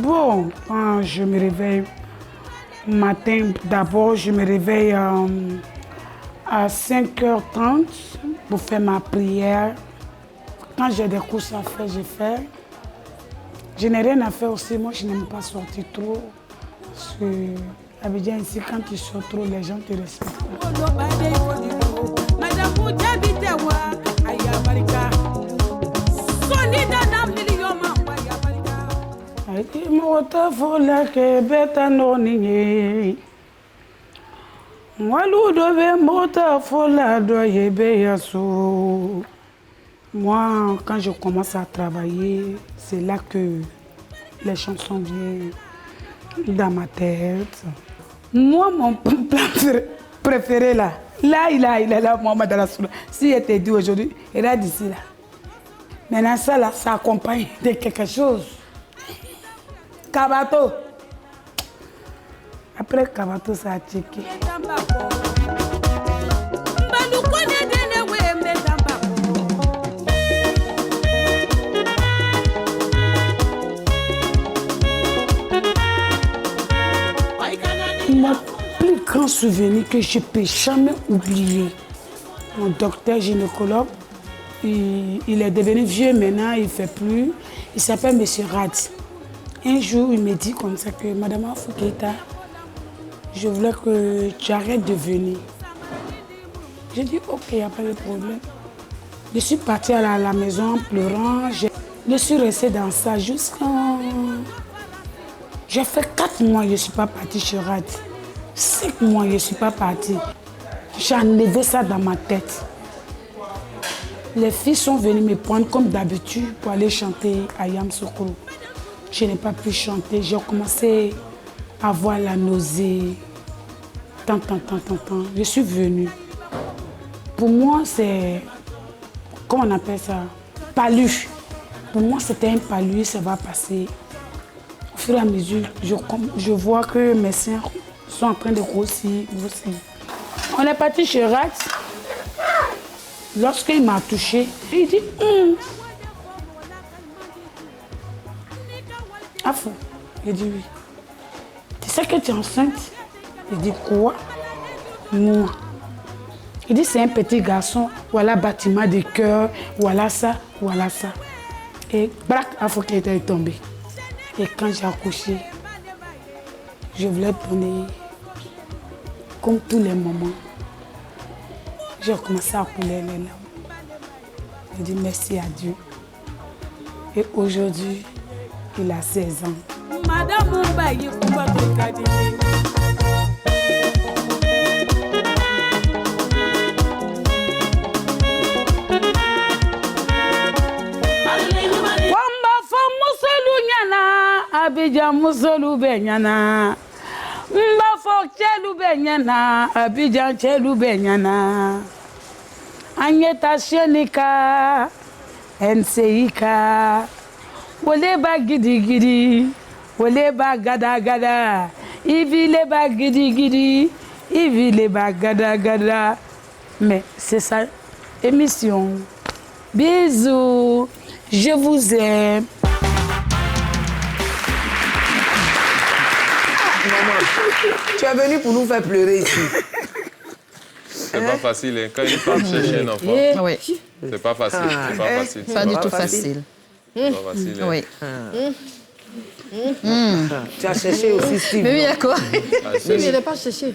Bon, quand je me réveille matin, d'abord je me réveille à 5h30 pour faire ma prière. Quand j'ai des courses à faire, je fais. Je n'ai rien à faire aussi, moi je n'aime pas sortir trop. Parce que Abidjan ici, quand tu sors trop, les gens te respectent. Moi, quand je commence à travailler, c'est là que les chansons viennent dans ma tête. Moi, mon plat préféré là, il est là, Mohamed Rassoul. Si il était dit aujourd'hui, il est d'ici là. Maintenant, ça là, ça accompagne de quelque chose. Kabato. Après Kabato, ça a checké. Mon plus grand souvenir que je ne peux jamais oublier, mon docteur gynécologue, il est devenu vieux maintenant, il ne fait plus. Il s'appelle M. Rad. Un jour, il me dit comme ça que Madame Afro Keita, je voulais que tu arrêtes de venir. J'ai dit ok, il n'y a pas de problème. Je suis partie à la maison en pleurant. Je suis restée dans ça jusqu'à... J'ai fait 4 mois, je ne suis pas partie chez Rad. 5 mois, je ne suis pas partie. J'ai enlevé ça dans ma tête. Les filles sont venues me prendre comme d'habitude pour aller chanter à Yamoussoukro. Je n'ai pas pu chanter. J'ai commencé à avoir la nausée. Tant. Je suis venue. Pour moi, c'est... Comment on appelle ça? Palu. Pour moi, c'était un palu, ça va passer. Au fur et à mesure, je vois que mes seins sont en train de grossir. On est parti chez Rat. Lorsqu'il m'a touché, il dit Afro. Il dit oui. Tu sais que tu es enceinte? Il dit quoi? Moi. Il dit c'est un petit garçon, voilà bâtiment de cœur, voilà ça. Et brac, Afro Keita est tombé. Et quand j'ai accouché, je voulais donner comme tous les moments. J'ai commencé à couler les larmes. Je dis merci à Dieu. Et aujourd'hui, il a 16 ans. Madame Mbaye, Abidjan musolu benyana, mbafo chelu benyana, Abidjan chelu benyana. Anyeta shenika, enseika, woleba gidi, woleba gada, ivileba gidi, ivileba gada. Mais c'est ça, émission. Bisous, je vous aime. Tu es venu pour nous faire pleurer ici. C'est pas facile, hein. Quand une femme cherche un enfant, Oui. c'est pas facile. C'est pas facile. Pas du tout facile. C'est pas facile. Oui. Tu as cherché aussi Steve. Mais oui, à quoi? Mais je n'ai pas cherché.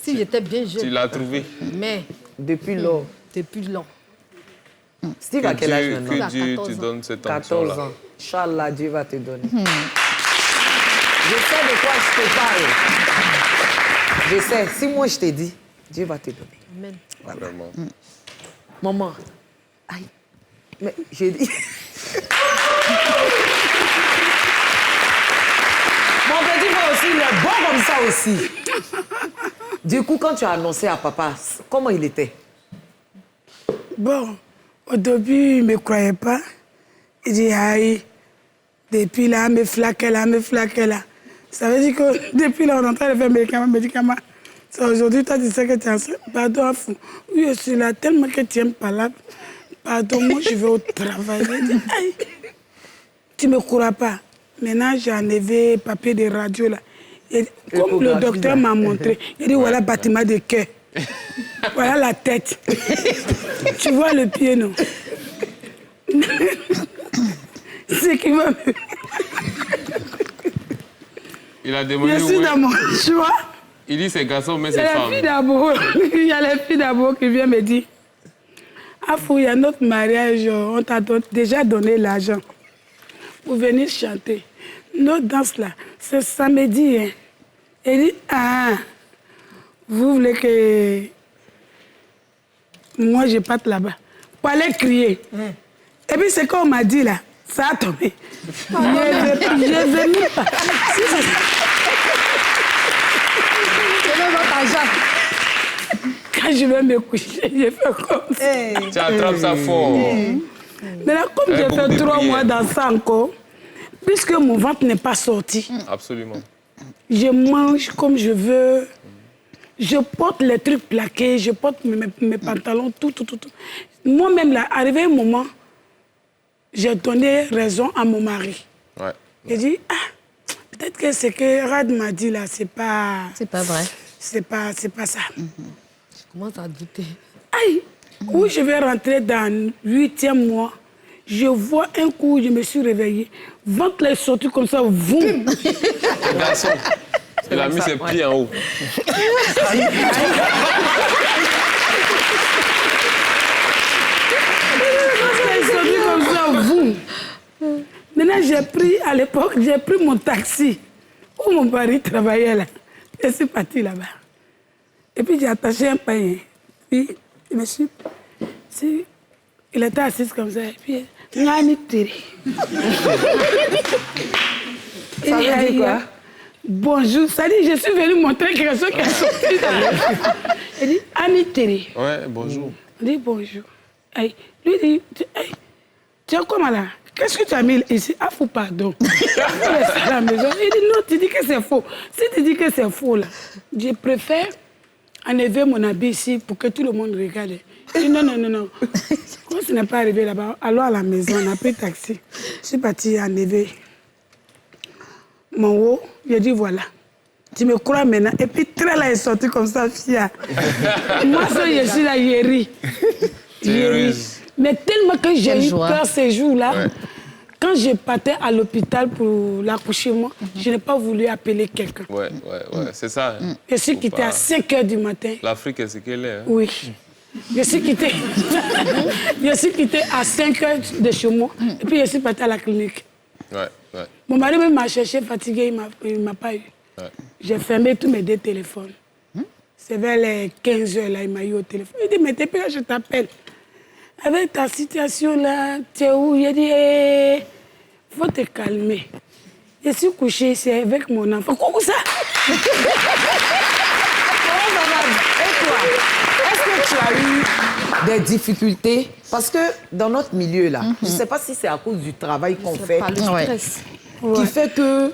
Si j'étais bien jeune. Tu l'as trouvé. Mais depuis lors. Steve, à quel âge maintenant? Que Dieu te donne cette onction-là. 14 ans. Inch'Allah, Dieu va te donner. Je sais de quoi je te parle. Je sais. Si moi je t'ai dit, Dieu va te donner. Amen. Vraiment. maman. Aïe. Mais j'ai dit... Mon petit frère aussi, il est bon comme ça aussi. Du coup, quand tu as annoncé à papa, comment il était? Bon, au début, il ne me croyait pas. Il dit, aïe, depuis là, me flaquait là. Ça veut dire que depuis là, on est en train de faire médicaments. Aujourd'hui, toi, tu sais que tu es enceinte. Pardon, fou. Oui, je suis là tellement que tu n'aimes pas là. Pardon, moi, je vais au travail. Il dit, aïe, tu ne me crois pas. Maintenant, j'ai enlevé papier de radio là. Et comme le docteur m'a montré, il dit, voilà, bâtiment de cœur. Voilà la tête. Tu vois le pied, non? C'est qui va me... Il a demandé... Je suis dans mon choix. Il dit c'est garçon, mais c'est femme. Il y a les filles d'abord qui viennent me dire, Afou, il y a notre mariage, on t'a déjà donné l'argent pour venir chanter. Notre danse là, c'est samedi. Hein. Il dit, ah, vous voulez que moi je parte là-bas pour aller crier. Et puis c'est qu'on m'a dit là, ça a tombé. Je ne vais même pas. Quand je vais me coucher, je fais comme ça. Tu attrapes ça fort. Maintenant, comme j'ai fait 3 mois dans ça encore, puisque mon ventre n'est pas sorti, absolument. Je mange comme je veux, je porte les trucs plaqués, je porte mes pantalons, tout. Moi-même, là, arrivé un moment, j'ai donné raison à mon mari. Ouais. J'ai dit, ah, peut-être que ce que Rad m'a dit là, c'est pas... C'est pas vrai. C'est pas ça. Je commence à douter. Aïe, où je vais rentrer dans le 8e mois, je vois un coup, je me suis réveillée. Ventre est sorti comme ça, boum. Garçon, il a mis ses pieds en haut. Est sorti comme ça, boum. Maintenant, à l'époque, j'ai pris mon taxi où mon mari travaillait là. Je suis partie là-bas. Et puis j'ai attaché un pain. Puis je me suis... Il était assis comme ça. Et puis, Ngani Tere. Ça veut dire quoi? Bonjour. Ça dit, je suis venue montrer quelque chose qui est sorti là. Il dit, Ani Tere. Ouais, bonjour. On dit bonjour. Hey, lui dit, hey, tu as quoi là? Qu'est-ce que tu as mis ici? Ah, faux, pardon. À la maison. Il dit, non, tu dis que c'est faux. Si tu dis que c'est faux, là, je préfère enlever mon habit ici pour que tout le monde regarde. Il dit, non. Quand ce n'est pas arrivé là-bas, allons à la maison, on a pris taxi. Je suis partie enlever mon haut. J'ai dit, voilà. Tu me crois maintenant. Et puis, très là, est sorti comme ça, fia. Moi, je suis là, j'ai ri. Mais tellement que j'ai eu peur ces jours-là, ouais. Quand je partais à l'hôpital pour l'accouchement, je n'ai pas voulu appeler quelqu'un. Ouais, c'est ça. Hein. Je suis quittée à 5 h du matin. L'Afrique, c'est ce qu'elle est. Hein. Oui. Je suis quittée à 5 h de chez moi, et puis je suis partie à la clinique. Ouais. Mon mari m'a cherché fatigué, il ne m'a pas eu. Ouais. J'ai fermé tous mes 2 téléphones. C'est vers les 15 h, là, il m'a eu au téléphone. Il dit, mais depuis là, je t'appelle. Avec ta situation là, tu es où? J'ai dit, faut te calmer. Je suis couchée ici avec mon enfant. Comment ça? Et toi, est-ce que tu as eu des difficultés? Parce que dans notre milieu là, je ne sais pas si c'est à cause du travail qu'on fait, qui fait que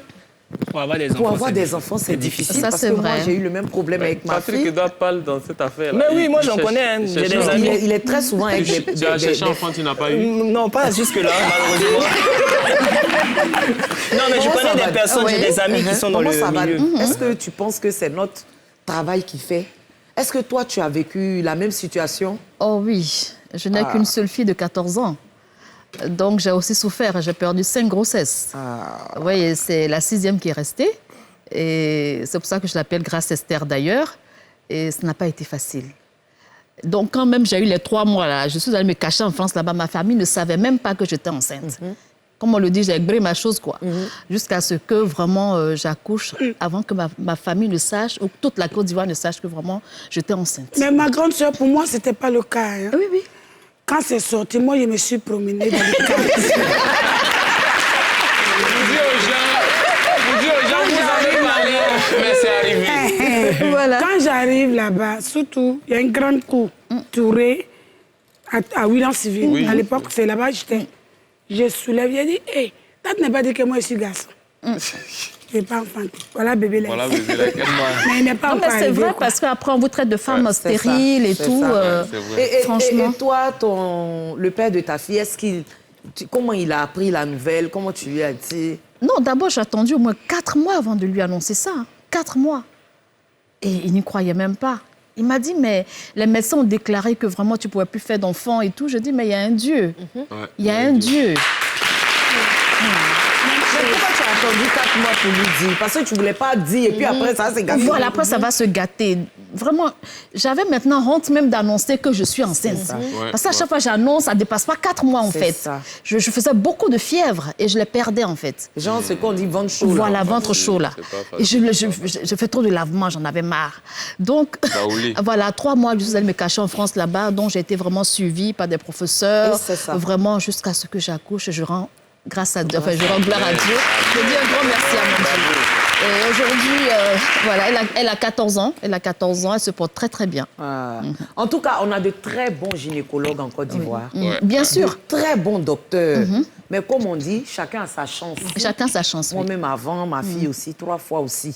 pour avoir des enfants, c'est difficile. Ça, parce que moi, j'ai eu le même problème avec ma fille. Patrick doit parler dans cette affaire. Mais oui, moi, j'en connais. Hein. J'ai des amis. Il est très souvent avec des... Tu as cherché un enfant, tu n'as pas eu? Non, pas jusque-là, malheureusement. Non, mais je connais des personnes, j'ai des amis qui sont dans le milieu. Est-ce que tu penses que c'est notre travail qui fait? Est-ce que toi, tu as vécu la même situation? Oh oui, je n'ai qu'une seule fille de 14 ans. Donc, j'ai aussi souffert. J'ai perdu 5 grossesses. Oui, c'est la 6e qui est restée. Et c'est pour ça que je l'appelle Grâce Esther, d'ailleurs. Et ça n'a pas été facile. Donc, quand même, j'ai eu les 3 mois, là, je suis allée me cacher en France, là-bas. Ma famille ne savait même pas que j'étais enceinte. Comme on le dit, j'ai égré ma chose, quoi. Jusqu'à ce que, vraiment, j'accouche avant que ma famille ne sache, ou que toute la Côte d'Ivoire ne sache que, vraiment, j'étais enceinte. Mais ma grande sœur, pour moi, ce n'était pas le cas. Hein. Oui. Quand c'est sorti, moi, je me suis promenée dans le quartier. Vous dites aux gens, vous avez parlé, mais c'est arrivé. Voilà. Quand j'arrive là-bas, surtout, il y a une grande cour tourée à Williamsville. Oui. À l'époque, c'est là-bas que j'étais. Je soulève, j'ai dit, hé, tu n'as pas dit que moi, je suis garçon. Je n'ai pas enfanté. Voilà bébé là. Voilà bébé là. Mais il n'est pas enfanté. C'est vrai, parce qu'après, on vous traite de femme stérile et tout. Franchement. Et toi, le père de ta fille, comment il a appris la nouvelle? Comment tu lui as dit? Non, d'abord, j'ai attendu au moins 4 mois avant de lui annoncer ça. 4 mois. Et il n'y croyait même pas. Il m'a dit, mais les médecins ont déclaré que vraiment tu ne pouvais plus faire d'enfant et tout. Je dis, mais il y a un Dieu. Il y a un Dieu. Mais pourquoi tu as attendu 4 mois pour lui dire? Parce que tu ne voulais pas dire et puis après ça s'est gâté. Voilà, après ça va se gâter. Vraiment, j'avais maintenant honte même d'annoncer que je suis enceinte. Parce qu'à chaque fois que j'annonce, ça ne dépasse pas 4 mois en fait. Je faisais beaucoup de fièvre et je les perdais en fait. Genre, c'est qu'on dit ventre chaud. Voilà, ventre chaud là. Et je fais trop de lavement, j'en avais marre. Donc, voilà, 3 mois, je suis allée me cacher en France là-bas. Donc, j'ai été vraiment suivie par des professeurs. Vraiment, jusqu'à ce que j'accouche, je rends grâce à Dieu, enfin, je rends gloire à Dieu. Je dis un grand merci à mon Dieu. Et aujourd'hui, voilà, elle a 14 ans. Elle a 14 ans, elle se porte très, très bien. En tout cas, on a de très bons gynécologues en Côte d'Ivoire. Bien sûr. De très bons docteurs. Mais comme on dit, chacun a sa chance. Chacun sa chance, Moi-même avant, ma fille aussi, 3 fois aussi.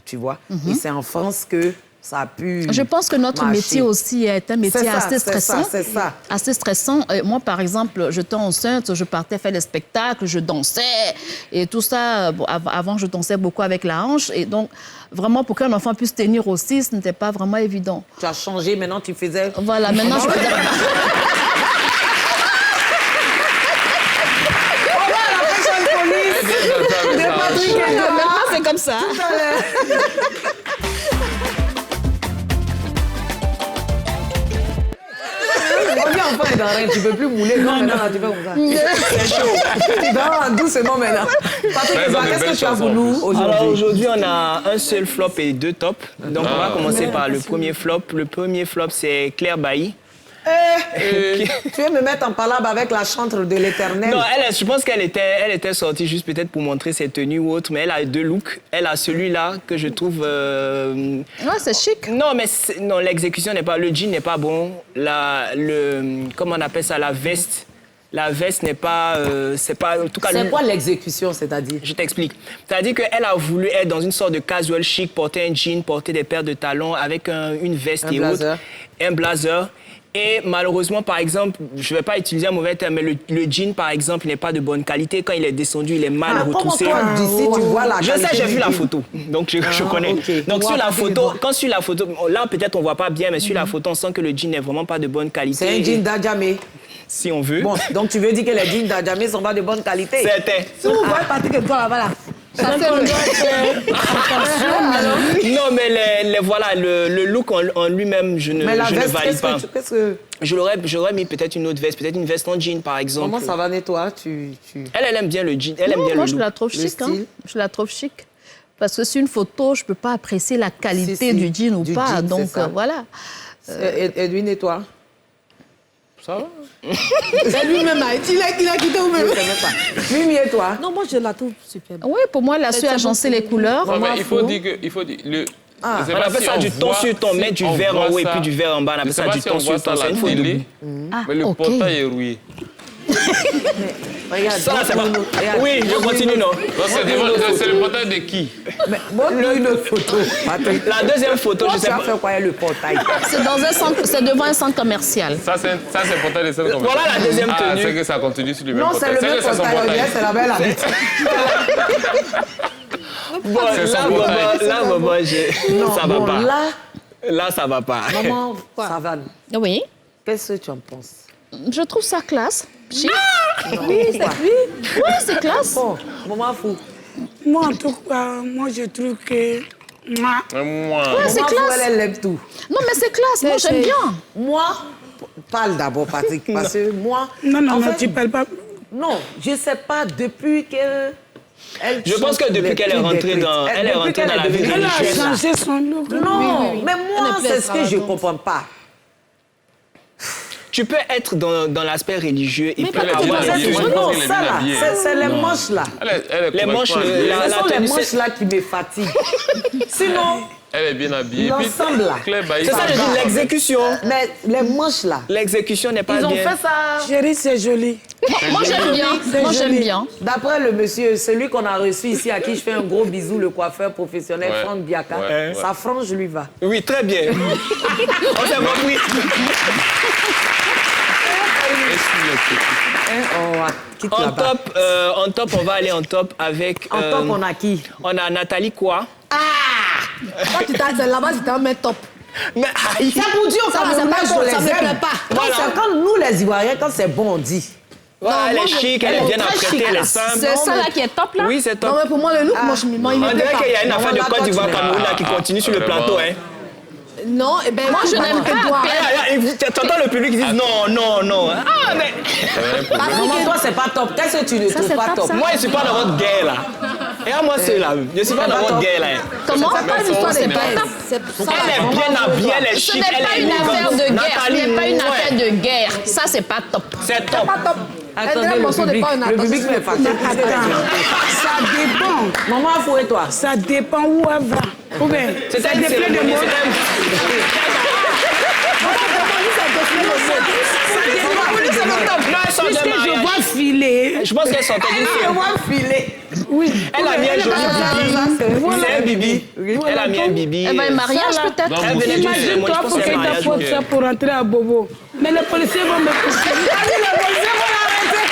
Tu vois. Et c'est en France que ça a pu Je pense que notre métier aussi est un métier assez stressant. C'est ça. Assez stressant. Moi, par exemple, j'étais enceinte, je partais faire des spectacles, je dansais et tout ça. Bon, avant, je dansais beaucoup avec la hanche. Et donc, vraiment, pour qu'un enfant puisse tenir aussi, ce n'était pas vraiment évident. Tu as changé, maintenant tu faisais... Voilà, maintenant je faisais... Maintenant, c'est comme ça. Enfant est dans rien, tu ne peux plus mouler. Non, tu fais comme ça. C'est chaud. Tu dors doucement maintenant. Patrick, qu'est-ce que tu as voulu aujourd'hui? Alors aujourd'hui, on a un seul flop et 2 tops. Donc on va commencer par le premier flop. Le premier flop, c'est Claire Bailly. Tu veux me mettre en palabre avec la chantre de l'Éternel? Non, je pense qu'elle était sortie juste peut-être pour montrer ses tenues ou autre, mais elle a 2 looks. Elle a celui-là que je trouve... Ouais, c'est chic. Non, mais non, l'exécution n'est pas... Le jean n'est pas bon. Comment on appelle ça? La veste. La veste n'est pas... c'est pas... En tout cas, c'est quoi l'exécution, c'est-à-dire? Je t'explique. C'est-à-dire qu'elle a voulu être dans une sorte de casual chic, porter un jean, porter des paires de talons avec une veste et autres. Un blazer. Et malheureusement, par exemple, je ne vais pas utiliser un mauvais terme, mais le jean, par exemple, n'est pas de bonne qualité. Quand il est descendu, il est mal retroussé. Comment toi, d'ici, tu vois la qualité? Je sais, j'ai vu la photo. Donc, je connais. Okay. Donc, sur la photo, là, peut-être on ne voit pas bien, mais sur la photo, on sent que le jean n'est vraiment pas de bonne qualité. C'est un jean d'Adjamé. Si on veut. Bon, donc tu veux dire que les jeans d'Adjamé ne sont pas de bonne qualité? C'était. Si vous voyez Patrick, voilà, voilà. Non, mais voilà, le look en lui-même, je ne valide pas. J'aurais mis peut-être une autre veste, peut-être une veste en jean, par exemple. Comment ça va, toi? Elle aime bien le jean. Elle aime bien moi, je la trouve chic. Je la trouve chic. Parce que sur une photo, je ne peux pas apprécier la qualité du jean ou pas. Donc, voilà. Edwin, et toi? Ça va? C'est lui-même, il a quitté ou même. Mimi, et toi? Non, moi, je la trouve superbe. Oui, pour moi, elle a su agencer les couleurs. Non, mais il faut dire que... on appelle ça du ton sur ton, mettre du verre en haut et puis du verre en bas. On appelle ça du ton sur ton. C'est une photo. Mais le portail est rouillé. Regarde, ça, c'est pas... Oui, je continue, non? C'est le portail de qui? Montre-nous une autre photo. La deuxième photo, je sais pas. Tu as fait quoi, le portail? C'est devant un centre commercial. Ça, c'est le portail de centre commercial. Voilà la deuxième tenue. C'est que ça continue sur le même portail. Non, c'est le même portail. C'est la belle habitude. Bon, là, ça va pas. Là, ça va pas. Maman, ça va. Oui. Qu'est-ce que tu en penses? Je trouve ça classe. Chic. Oui, c'est lui. Oui, c'est classe. Bon, maman fou. Moi, en tout cas, moi, je trouve que... Ouais, c'est classe. Elle lève tout. Non, mais c'est classe. Moi, j'aime bien. Moi, parle d'abord, Patrick, parce que moi... Non, tu parles pas... Non, je ne sais pas, depuis que... Je pense que depuis qu'elle est rentrée dans la vie Elle a religieuse. changé son look. Non, mais moi, c'est ce que je ne comprends pas. Tu peux être dans l'aspect religieux et puis avoir non, ça là, c'est les manches là. Les manches, ce sont les manches là qui me fatiguent. Sinon, elle est bien habillée. L'ensemble là. C'est ça, je dis l'exécution. Mais les manches là. L'exécution n'est pas bien. Ils ont fait ça. Chérie, c'est joli. Moi, j'aime bien. Moi, j'aime bien. D'après le monsieur, celui qu'on a reçu ici, à qui je fais un gros bisou, le coiffeur professionnel, Franck Biaka, sa frange lui va. Oui, très bien. On s'est compris. En top, on va aller en top avec... En top, on a qui? On a Nathalie Quoi. Toi, là-bas, tu t'en mets top. Mais aïe. C'est pour dire ça me plaît pas. Voilà. Quand nous, les Ivoiriens, quand c'est bon, on dit. Voilà, elle est chic, elle est bien apprêtée, elle est simple. C'est ça là qui est top là? Oui, c'est top. Non, mais pour moi, le look, moi, il me plaît pas. On dirait qu'il y a une affaire de Côte d'Ivoire Cameroun qui continue sur le plateau, hein. Non, et ben moi je n'aime pas. T'entends le public qui dit non. Ah, mais. Maman, toi, c'est pas top. Qu'est-ce que tu ne trouves pas top? Moi, je suis pas dans votre guerre là. Et moi, c'est là. Je suis pas dans votre guerre là. Comment? C'est pas une histoire de guerre. Elle est bien habillée, elle est chic, elle est élégante. Ce n'est pas une affaire de guerre. Ce n'est pas une affaire de guerre. Ça, c'est pas top. C'est top. Attendez, le public me fatigue. Ça dépend. Maman, fouille-toi. Ça dépend où elle va. Ou bien, ça dépend de moi. Puisque je vois filer. Je pense qu'elle sortait d'une je vois filer. Oui. Elle a mis un joli bibi. C'est un bibi. Elle a mis un bibi. Eh bien, un mariage peut-être. Elle venait du Imagine-toi pour qu'elle t'apporte ça pour rentrer à Bobo. Mais les policiers vont me pousser. Les policiers vont l'arrêter.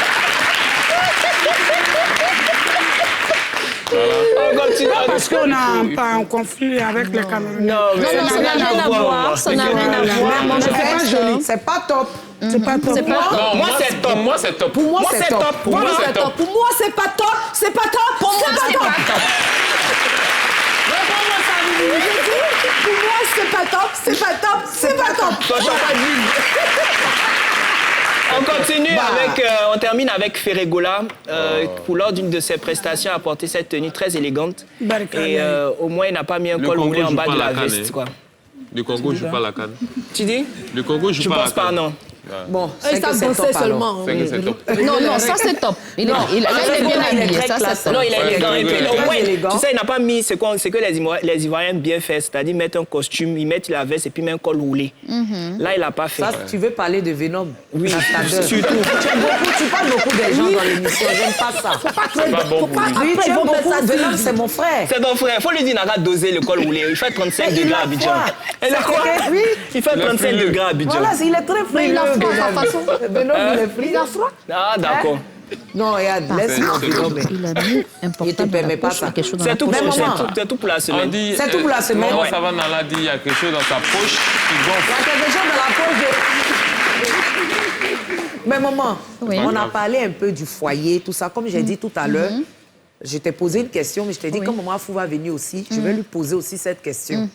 On continue. Parce qu'on n'a pas un conflit avec les Camerounais. Non, mais ça n'a rien à voir. Ça n'a rien à voir. C'est pas joli. C'est pas top. C'est pas top. Non, moi, c'est top. Moi, c'est top. Pour moi, c'est top. Pour moi, c'est top. Pour moi, c'est pas top. C'est pas top. Pour moi, c'est pas top. Pour moi, c'est pas top. C'est pas top. C'est pas top. On continue avec, on termine avec Ferregola, pour lors d'une de ses prestations a porté cette tenue très élégante. Et au moins, il n'a pas mis un col roulé en bas de la veste, quoi. Le Congo joue pas la canne. Tu dis? Le Congo joue pas la canne. Je pense pas, non. Bon, c'est que c'est top seulement. C'est que c'est top. Non, ça c'est top. Il est bien habillé, ça c'est top. Non, il est élégant. Et puis, au moins, élégant. tu sais, il n'a pas mis ce que les Ivoiriens aiment bien faire, c'est-à-dire mettre un costume, ils mettent la veste et puis mettre un col roulé. Là, il n'a pas fait. Ça, tu veux parler de Venom? Oui, surtout. Tu parles beaucoup des gens dans l'émission, j'aime pas ça. C'est pas bon pour lui. Oui, tu aimes beaucoup. Venom, c'est mon frère. C'est ton frère. Il faut lui dire, n'arrête d'oser le col roulé. Il fait 35 degrés à Abidjan. Elle a quoi? Il fait 35 degrés à Abidjan. Voilà, il est très frileux. Il a froid à sa façon. Venom, il est frileux. Il a froid. Ah, d'accord. Non, regarde, laisse-moi Venom. Il a mis un portable dans la poche, quelque chose dans la C'est tout, poche. c'est tout pour la semaine. C'est tout pour la semaine. Maman Savannah a dit il y a quelque chose dans sa poche qui Il y gonfle. a quelque chose dans la poche de... Mais maman, on a parlé un peu du foyer, tout ça. Comme j'ai dit tout à l'heure, je t'ai posé une question, mais je t'ai dit, comme maman Afou va venir aussi, je vais lui poser aussi cette question.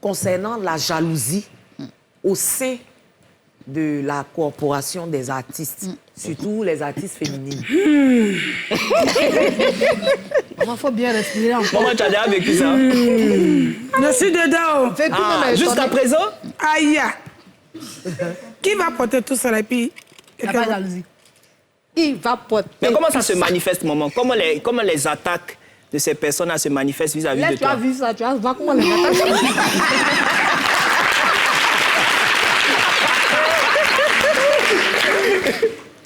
Concernant la jalousie au sein de la corporation des artistes, surtout les artistes féminines. Il faut bien respirer encore. Maman, tu as déjà vécu ça? Je suis dedans. Jusqu'à présent? Aïe. Qui va porter tout ça et puis... Il n'y a pas de jalousie. Il va porter. Mais comment ça se manifeste, maman? Comment les attaques de ces personnes se manifestent vis-à-vis de toi? Tu as vu ça, tu vas voir comment les attaques.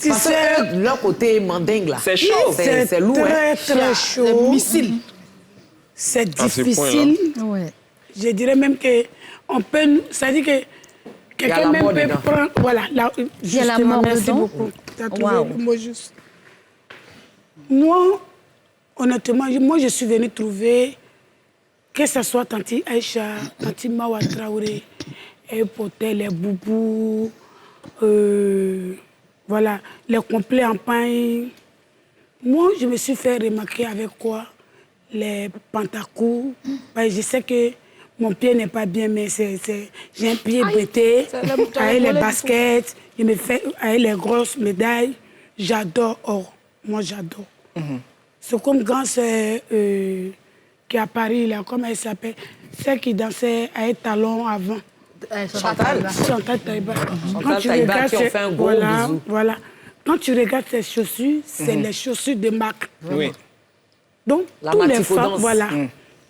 Tu sais, leur côté mandingue, là. C'est chaud. C'est lourd. Très, très chaud. C'est missile. C'est difficile. Ouais. Je dirais même qu'on peut... Ça dit que quelqu'un même peut prendre... Voilà. Là, Il y a la mort merci dedans. beaucoup. Tu as trouvé le mot juste. Moi, honnêtement, je suis venue trouver, que ce soit Tanti Aïcha, Tanti Mawa Traoré, et Potel, les Boubou, voilà, les complets en pain. Moi, je me suis fait remarquer avec quoi? Les pantacours. Je sais que mon pied n'est pas bien, mais j'ai un pied bêté, avec les baskets, je me fais avec les grosses médailles. J'adore or. Moi, j'adore. C'est comme grand sœur qui est à Paris, là, comment elle s'appelle? Celle qui dansait avec talons avant. Chantal Taïba. Chantal Taïba qui ont fait un gros bisou. Voilà. Quand tu regardes ses chaussures, c'est les chaussures de marque. Oui. Donc, toutes les femmes, voilà,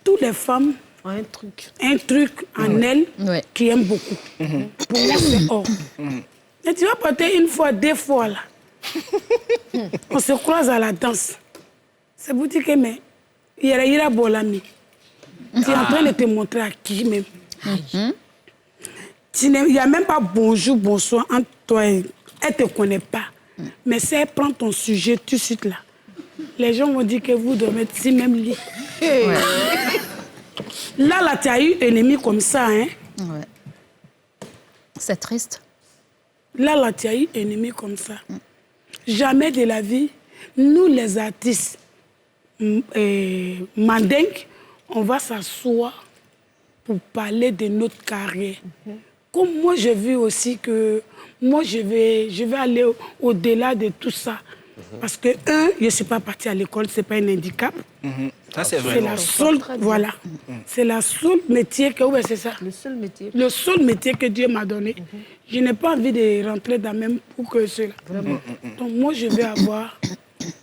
toutes les femmes ont un truc en elles qui aiment beaucoup. Pour moi, c'est or. Et tu vas porter une fois, 2 fois, là. On se croise à la danse. C'est pour dire que, mais, il y a Bolami. Tu es en train de te montrer à qui même. Il n'y a même pas bonjour, bonsoir entre toi et elle ne te connaît pas. Mais si elle prend ton sujet tout de suite là, les gens vont dire que vous dormez ici même lit. Là, tu as eu un ennemi comme ça, hein? Ouais. C'est triste. Là, tu as eu un ennemi comme ça. Jamais de la vie, nous les artistes mandingues, on va s'asseoir pour parler de notre carrière. Comme moi, j'ai vu aussi que moi, je vais aller au-delà de tout ça. Parce que, je ne suis pas partie à l'école, ce n'est pas un handicap. Ça, c'est vrai. C'est la seule, voilà. C'est la seule métier que, c'est ça. Le seul métier. Le seul métier que Dieu m'a donné. Je n'ai pas envie de rentrer dans même pour que cela. Donc, moi, je vais avoir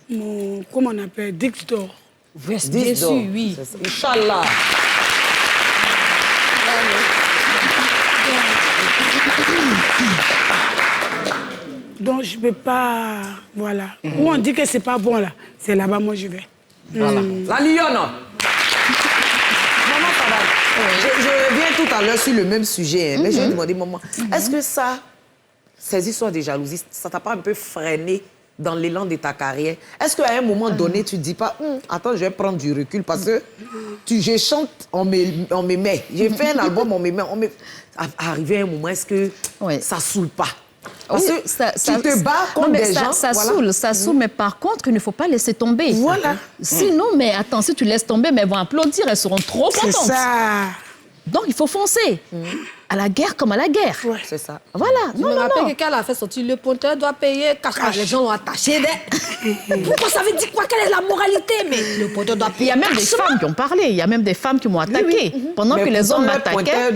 mon, comment on appelle, Dix d'or. Bien sûr, oui. Inch'Allah. Donc, je ne peux pas... Voilà. Où on dit que ce n'est pas bon, là, c'est là-bas, moi, je vais. Voilà. La lionne. Maman, je reviens tout à l'heure sur le même sujet, mais je vais demander, maman, est-ce que ça, ces histoires de jalousie, ça t'a pas un peu freiné dans l'élan de ta carrière? Est-ce qu'à un moment donné, tu ne dis pas, attends, je vais prendre du recul parce que je chante, on me met. J'ai fait un album, on me met. Arrivé à un moment, est-ce que ça ne saoule pas? Parce que tu te bats contre des gens. Ça saoule, mais par contre, il ne faut pas laisser tomber. Voilà. Sinon, mais attends, si tu laisses tomber, mais elles vont applaudir, elles seront trop contentes. C'est ça. Donc, il faut foncer. À la guerre comme à la guerre. Ouais. C'est ça. Voilà. Je me rappelle que quand elle a fait sortir le ponteur, doit payer cash. Les gens l'ont attaché. Pourquoi ça veut dire quoi? Quelle est la moralité? Mais le ponteur doit payer. Il y a même des femmes qui ont parlé. Il y a même des femmes qui m'ont attaqué. Pendant que les hommes m'attaquaient.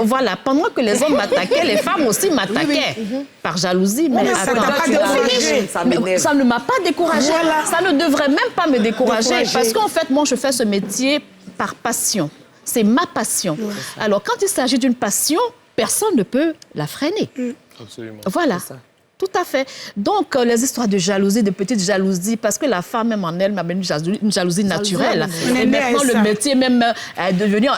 Voilà. Pendant que les hommes m'attaquaient, les femmes aussi m'attaquaient. Par jalousie. Mais ça ne m'a pas découragée. Ça ne devrait même pas me décourager. Parce qu'en fait, moi, je fais ce métier par passion. C'est ma passion. Alors, quand il s'agit d'une passion, personne ne peut la freiner. Absolument. Voilà. Tout à fait. Donc, les histoires de jalousie, de petites jalousies, parce que la femme, même en elle, m'a une jalousie naturelle. Et maintenant, le métier même est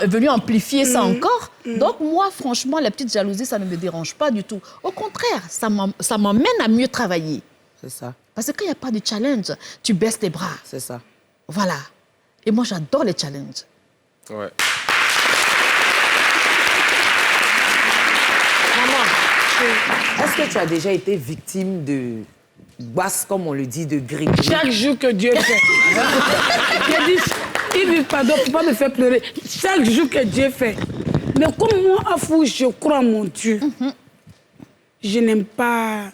venu amplifier ça encore. Donc, moi, franchement, les petites jalousies, ça ne me dérange pas du tout. Au contraire, ça m'emmène à mieux travailler. C'est ça. Parce que quand il n'y a pas de challenge, tu baisses tes bras. C'est ça. Voilà. Et moi, j'adore les challenges. Ouais. Est-ce que tu as déjà été victime de basse, comme on le dit, de grippe? Chaque jour que Dieu fait. Il dit, pardon, il ne faut pas me faire pleurer. Chaque jour que Dieu fait. Mais comme moi, Afou, je crois en mon Dieu. Je n'aime pas...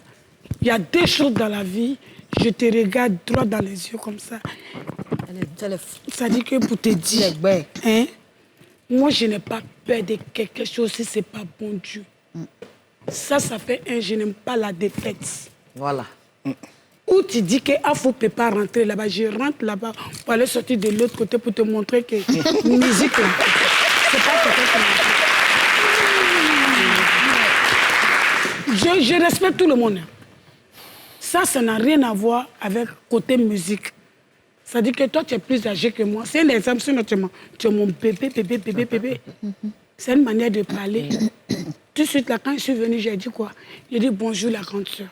Il y a deux choses dans la vie, je te regarde droit dans les yeux comme ça. Ça dit que pour te dire, hein, moi, je n'ai pas peur de quelque chose si ce n'est pas bon Dieu. Ça fait je n'aime pas la défaite. Voilà. Ou tu dis qu'Afou ne peut pas rentrer là-bas. Je rentre là-bas pour aller sortir de l'autre côté pour te montrer que musique, là, c'est pas quelqu'un. Je respecte tout le monde. Ça n'a rien à voir avec côté musique. Ça dit que toi, tu es plus âgé que moi. C'est un exemple, sinon tu es mon bébé. C'est une manière de parler. Tout de suite, là, quand je suis venue, j'ai dit quoi? J'ai dit bonjour la grande sœur.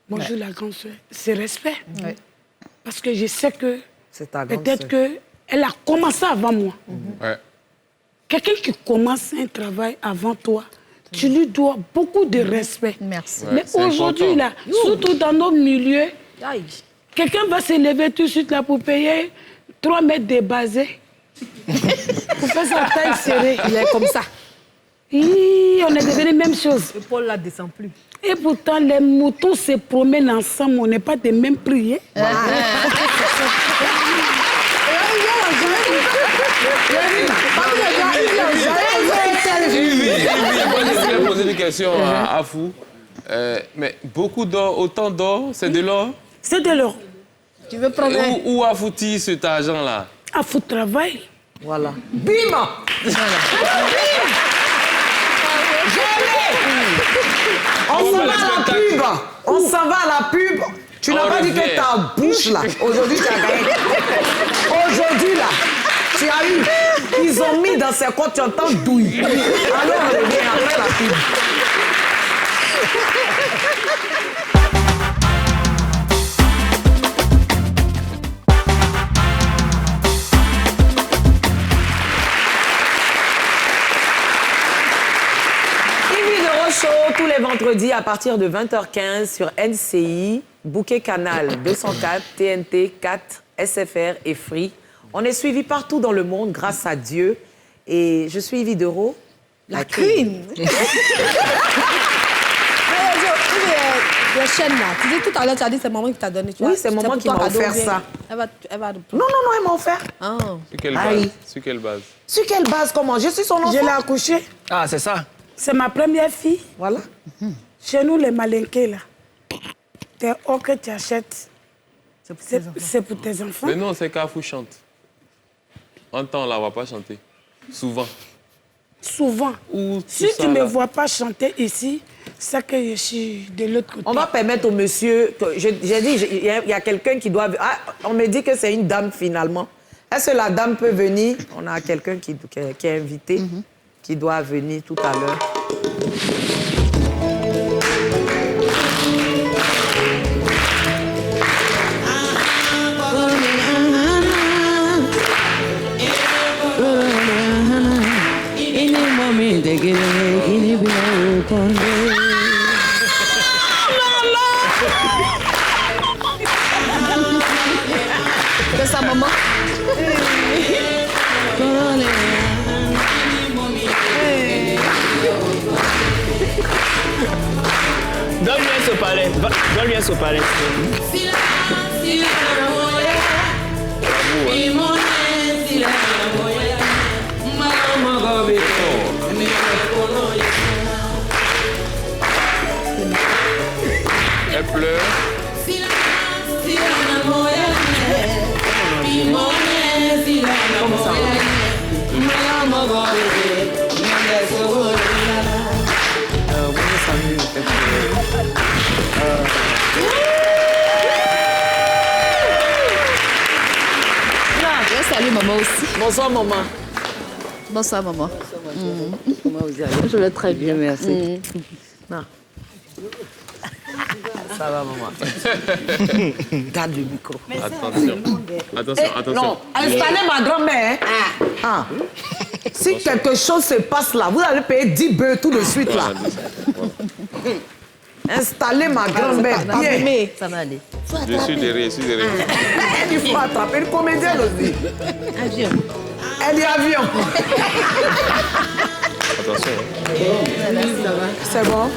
Bonjour la grande sœur. C'est respect. Ouais. Parce que je sais que peut-être qu'elle a commencé avant moi. Ouais. Quelqu'un qui commence un travail avant toi, tu lui dois beaucoup de respect. Merci. Mais aujourd'hui, là, surtout dans nos milieux, quelqu'un va se lever tout de suite là pour payer 3 mètres de basé. Pour faire sa taille serrée. Il est comme ça. On est devenu même chose. Le Paul là descend plus. Et pourtant, les moutons se promènent ensemble. On n'est pas des mêmes prix. question à Afou. Mais beaucoup d'or, autant d'or, c'est de l'or? C'est de l'or. Tu veux prendre un... Où Afou-t-il cet argent-là? Afou travail. Voilà. Bim! On s'en va à la pub. On s'en va à la pub. Tu n'as pas dit que ta bouche là. Aujourd'hui, tu as gagné. Aujourd'hui là, tu as eu. Ils ont mis dans ses comptes, tu entends douille. Alors on revient après la pub. Tous les vendredis à partir de 20h15 sur NCI, Bouquet Canal 204, TNT 4, SFR et Free. On est suivi partout dans le monde grâce à Dieu. Et je suis Yves Dero. La queen. La chaîne là. Tu dis tout à l'heure, tu as dit c'est maman qui t'a donné. Oui, c'est maman qui m'a offert ça. Elle va... Non, elle m'a offert. Oh. Sur quelle base? Sur quelle base? Sur quelle base? Comment? Je suis son enfant. Je l'ai accouchée. Ah, c'est ça. C'est ma première fille. Voilà. Chez nous, les malinqués, là, tes or que tu achètes, c'est pour tes enfants. Mais non, c'est qu'Afou chante. En temps, là, on ne va pas chanter. Souvent. Souvent. Si tu ne me vois pas chanter ici, c'est que je suis de l'autre côté. On va permettre au monsieur... J'ai dit, il y a quelqu'un qui doit... Ah, on me dit que c'est une dame, finalement. Est-ce que la dame peut venir? On a quelqu'un qui est invité. Qui doit venir tout à l'heure. C'est ça, maman. Donne-lui un sopalin. Donne-lui un sopalin. Elle pleure. Salut maman aussi. Bonsoir maman. Bonsoir maman. Comment vous allez? Je vais très bien, merci. Non. Ça va maman. Garde le micro. Attention. Non, installez ma grand-mère. Ah. Si quelque chose se passe là, vous allez payer 10 bœufs tout de suite là. Installez ma grand-mère bien. Ça va aller. Je suis derrière. Il faut attraper une comédienne aussi. Avion. Elle dit avion. Attention. C'est bon?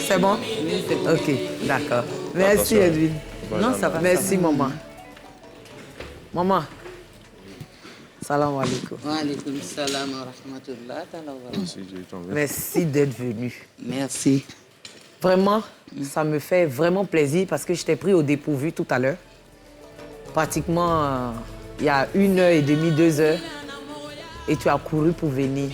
C'est bon? Ok, d'accord. Merci Edwin. Non, ça va. Merci maman. Maman. Salam alaikum. Wa alaikum salam wa rahmatullah. Merci d'être venu. Merci. Vraiment, ça me fait vraiment plaisir parce que je t'ai pris au dépourvu tout à l'heure. Pratiquement, il y a 1h30, 2 heures. Et tu as couru pour venir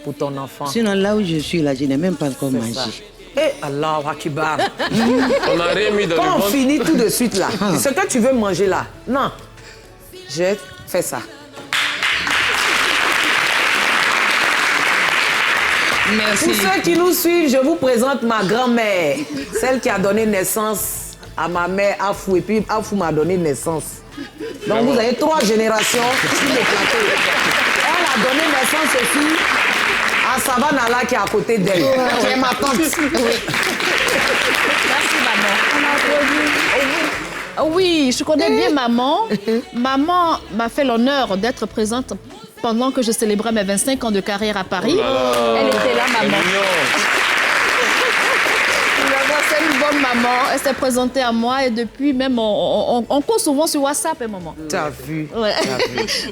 pour ton enfant. Sinon, là où je suis, là, je n'ai même pas encore mangé. Eh, Allahu Akbar. On n'a rien mis dans Quand le on ventre. finit tout de suite là, ce que tu veux manger là, non, je fais ça. Merci. Pour ceux qui nous suivent, je vous présente ma grand-mère, celle qui a donné naissance à ma mère Afou, et puis Afou m'a donné naissance. Donc vous avez 3 générations sur le plateau. Elle a donné naissance aussi à Savanala qui est à côté d'elle, qui est ma tante. Merci maman. Oui, je connais bien maman. Maman m'a fait l'honneur d'être présente pendant que je célébrais mes 25 ans de carrière à Paris. Elle était là, maman. C'est une bonne maman. Elle s'est présentée à moi et depuis même, on court souvent sur WhatsApp, maman. Tu as vu. Ouais.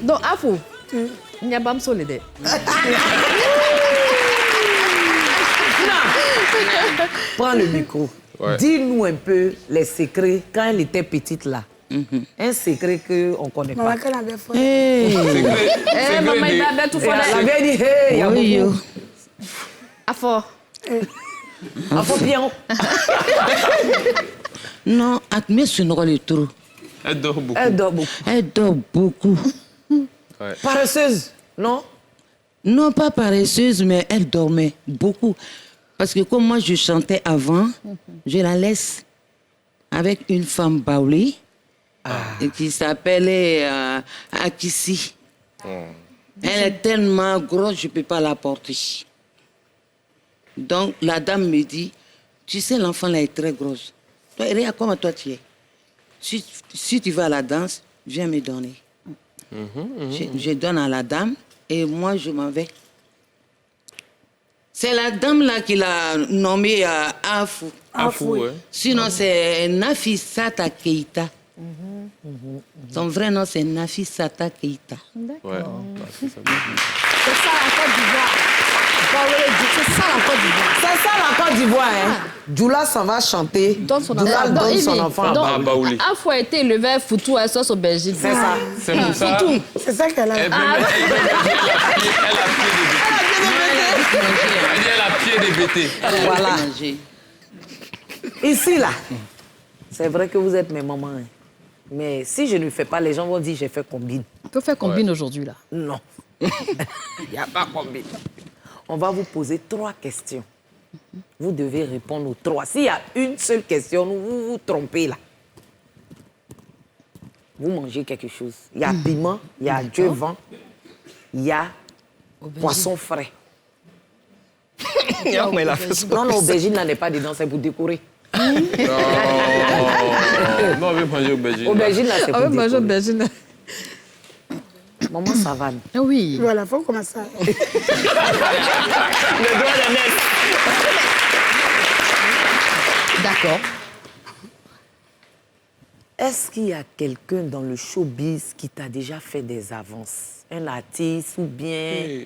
Donc, Afou, il n'y a pas de solidaire. prends le micro. Ouais. Dis-nous un peu les secrets quand elle était petite là. Un secret qu'on ne connaît pas. Maman, qu'elle avait fait. Maman, il avait tout fait. Elle avait dit, hey, il y a beaucoup. À fort. À fort bien. Non, admets ce rôle est trop. Elle dort beaucoup. Elle dort beaucoup. Elle dort beaucoup. Ouais. Paresseuse, non? Non, pas paresseuse, mais elle dormait beaucoup. Parce que comme moi, je chantais avant, je la laisse avec une femme baoulée qui s'appelait Akissi. Elle est tellement grosse, je ne peux pas la porter. Donc, la dame me dit, tu sais, l'enfant là est très grosse. Toi, regarde comment toi tu es. Si tu vas à la danse, viens me donner. Je donne à la dame et moi, je m'en vais. C'est la dame là qui l'a nommé Afou. Afou, ouais. Sinon, c'est Nafisata Keita. Son vrai nom, c'est Nafisata Keita. Ouais. C'est ça la Côte d'Ivoire. C'est ça la Côte d'Ivoire. C'est ça la Côte d'Ivoire. Hein. Djoula s'en va chanter. Djoula donne son enfant. Afou a été élevé à Foutou à sauce aubergine. C'est ça. C'est pour ça. C'est ça qu'elle a. Elle a pied des BT. Voilà. Ici, là, c'est vrai que vous êtes mes mamans. Hein. Mais si je ne le fais pas, les gens vont dire j'ai fait combine. On peut faire combine aujourd'hui, là? Non. Il n'y a pas combine. On va vous poser 3 questions. Vous devez répondre aux 3. S'il y a une seule question, vous vous trompez, là. Vous mangez quelque chose. Il y a piment, il y a Dieu vent, il y a poisson frais. Non, l'aubergine là n'est pas dedans, c'est pour décorer. Non, on veut manger aubergine. Aubergine là, c'est pour décorer. Manger aubergine. Maman Savane. Oui. Voilà, il faut commencer. Le doigt de nez. D'accord. Est-ce qu'il y a quelqu'un dans le showbiz qui t'a déjà fait des avances? Un artiste ou bien...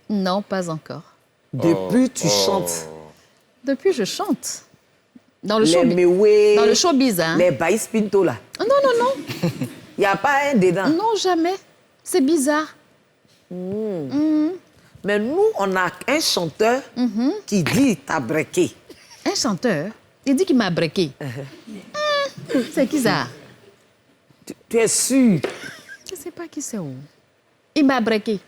Non, pas encore. Depuis, tu chantes. Depuis, je chante. Dans le les showbiz. Mewé, dans le showbiz, hein. Les Baïs Pinto, là. Non, non, non. Il n'y a pas un dedans. Non, jamais. C'est bizarre. Mais nous, on a un chanteur qui dit t'as breaké. Un chanteur? Il dit qu'il m'a breaké. C'est qui ça? Tu es sûr? Je ne sais pas qui c'est où. Il m'a breaké.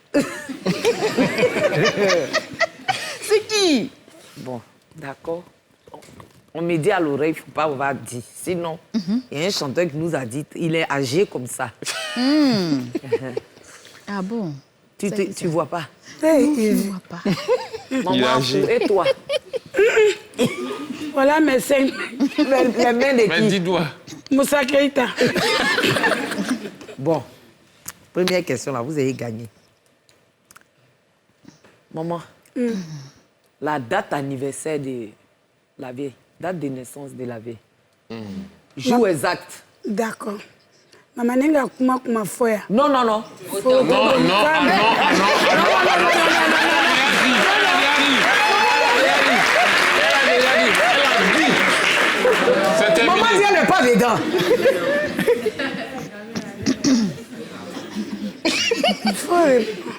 C'est qui? Bon, d'accord. On me dit à l'oreille, il ne faut pas avoir dit. Sinon, il y a un chanteur qui nous a dit, il est âgé comme ça. Ah bon? Tu ne vois pas? Je ne vois pas. Maman, et toi? Voilà mes 5. Les mains de qui? Mais 10 doigts. Moussa Keïta. Bon, première question là, vous avez gagné. Maman, la date anniversaire de la vieille, date de naissance de la vieille. Jour exact. D'accord. Maman n'est kuma foya. Non, non, non. Non, non, non. Maman dit elle n'est pas dedans.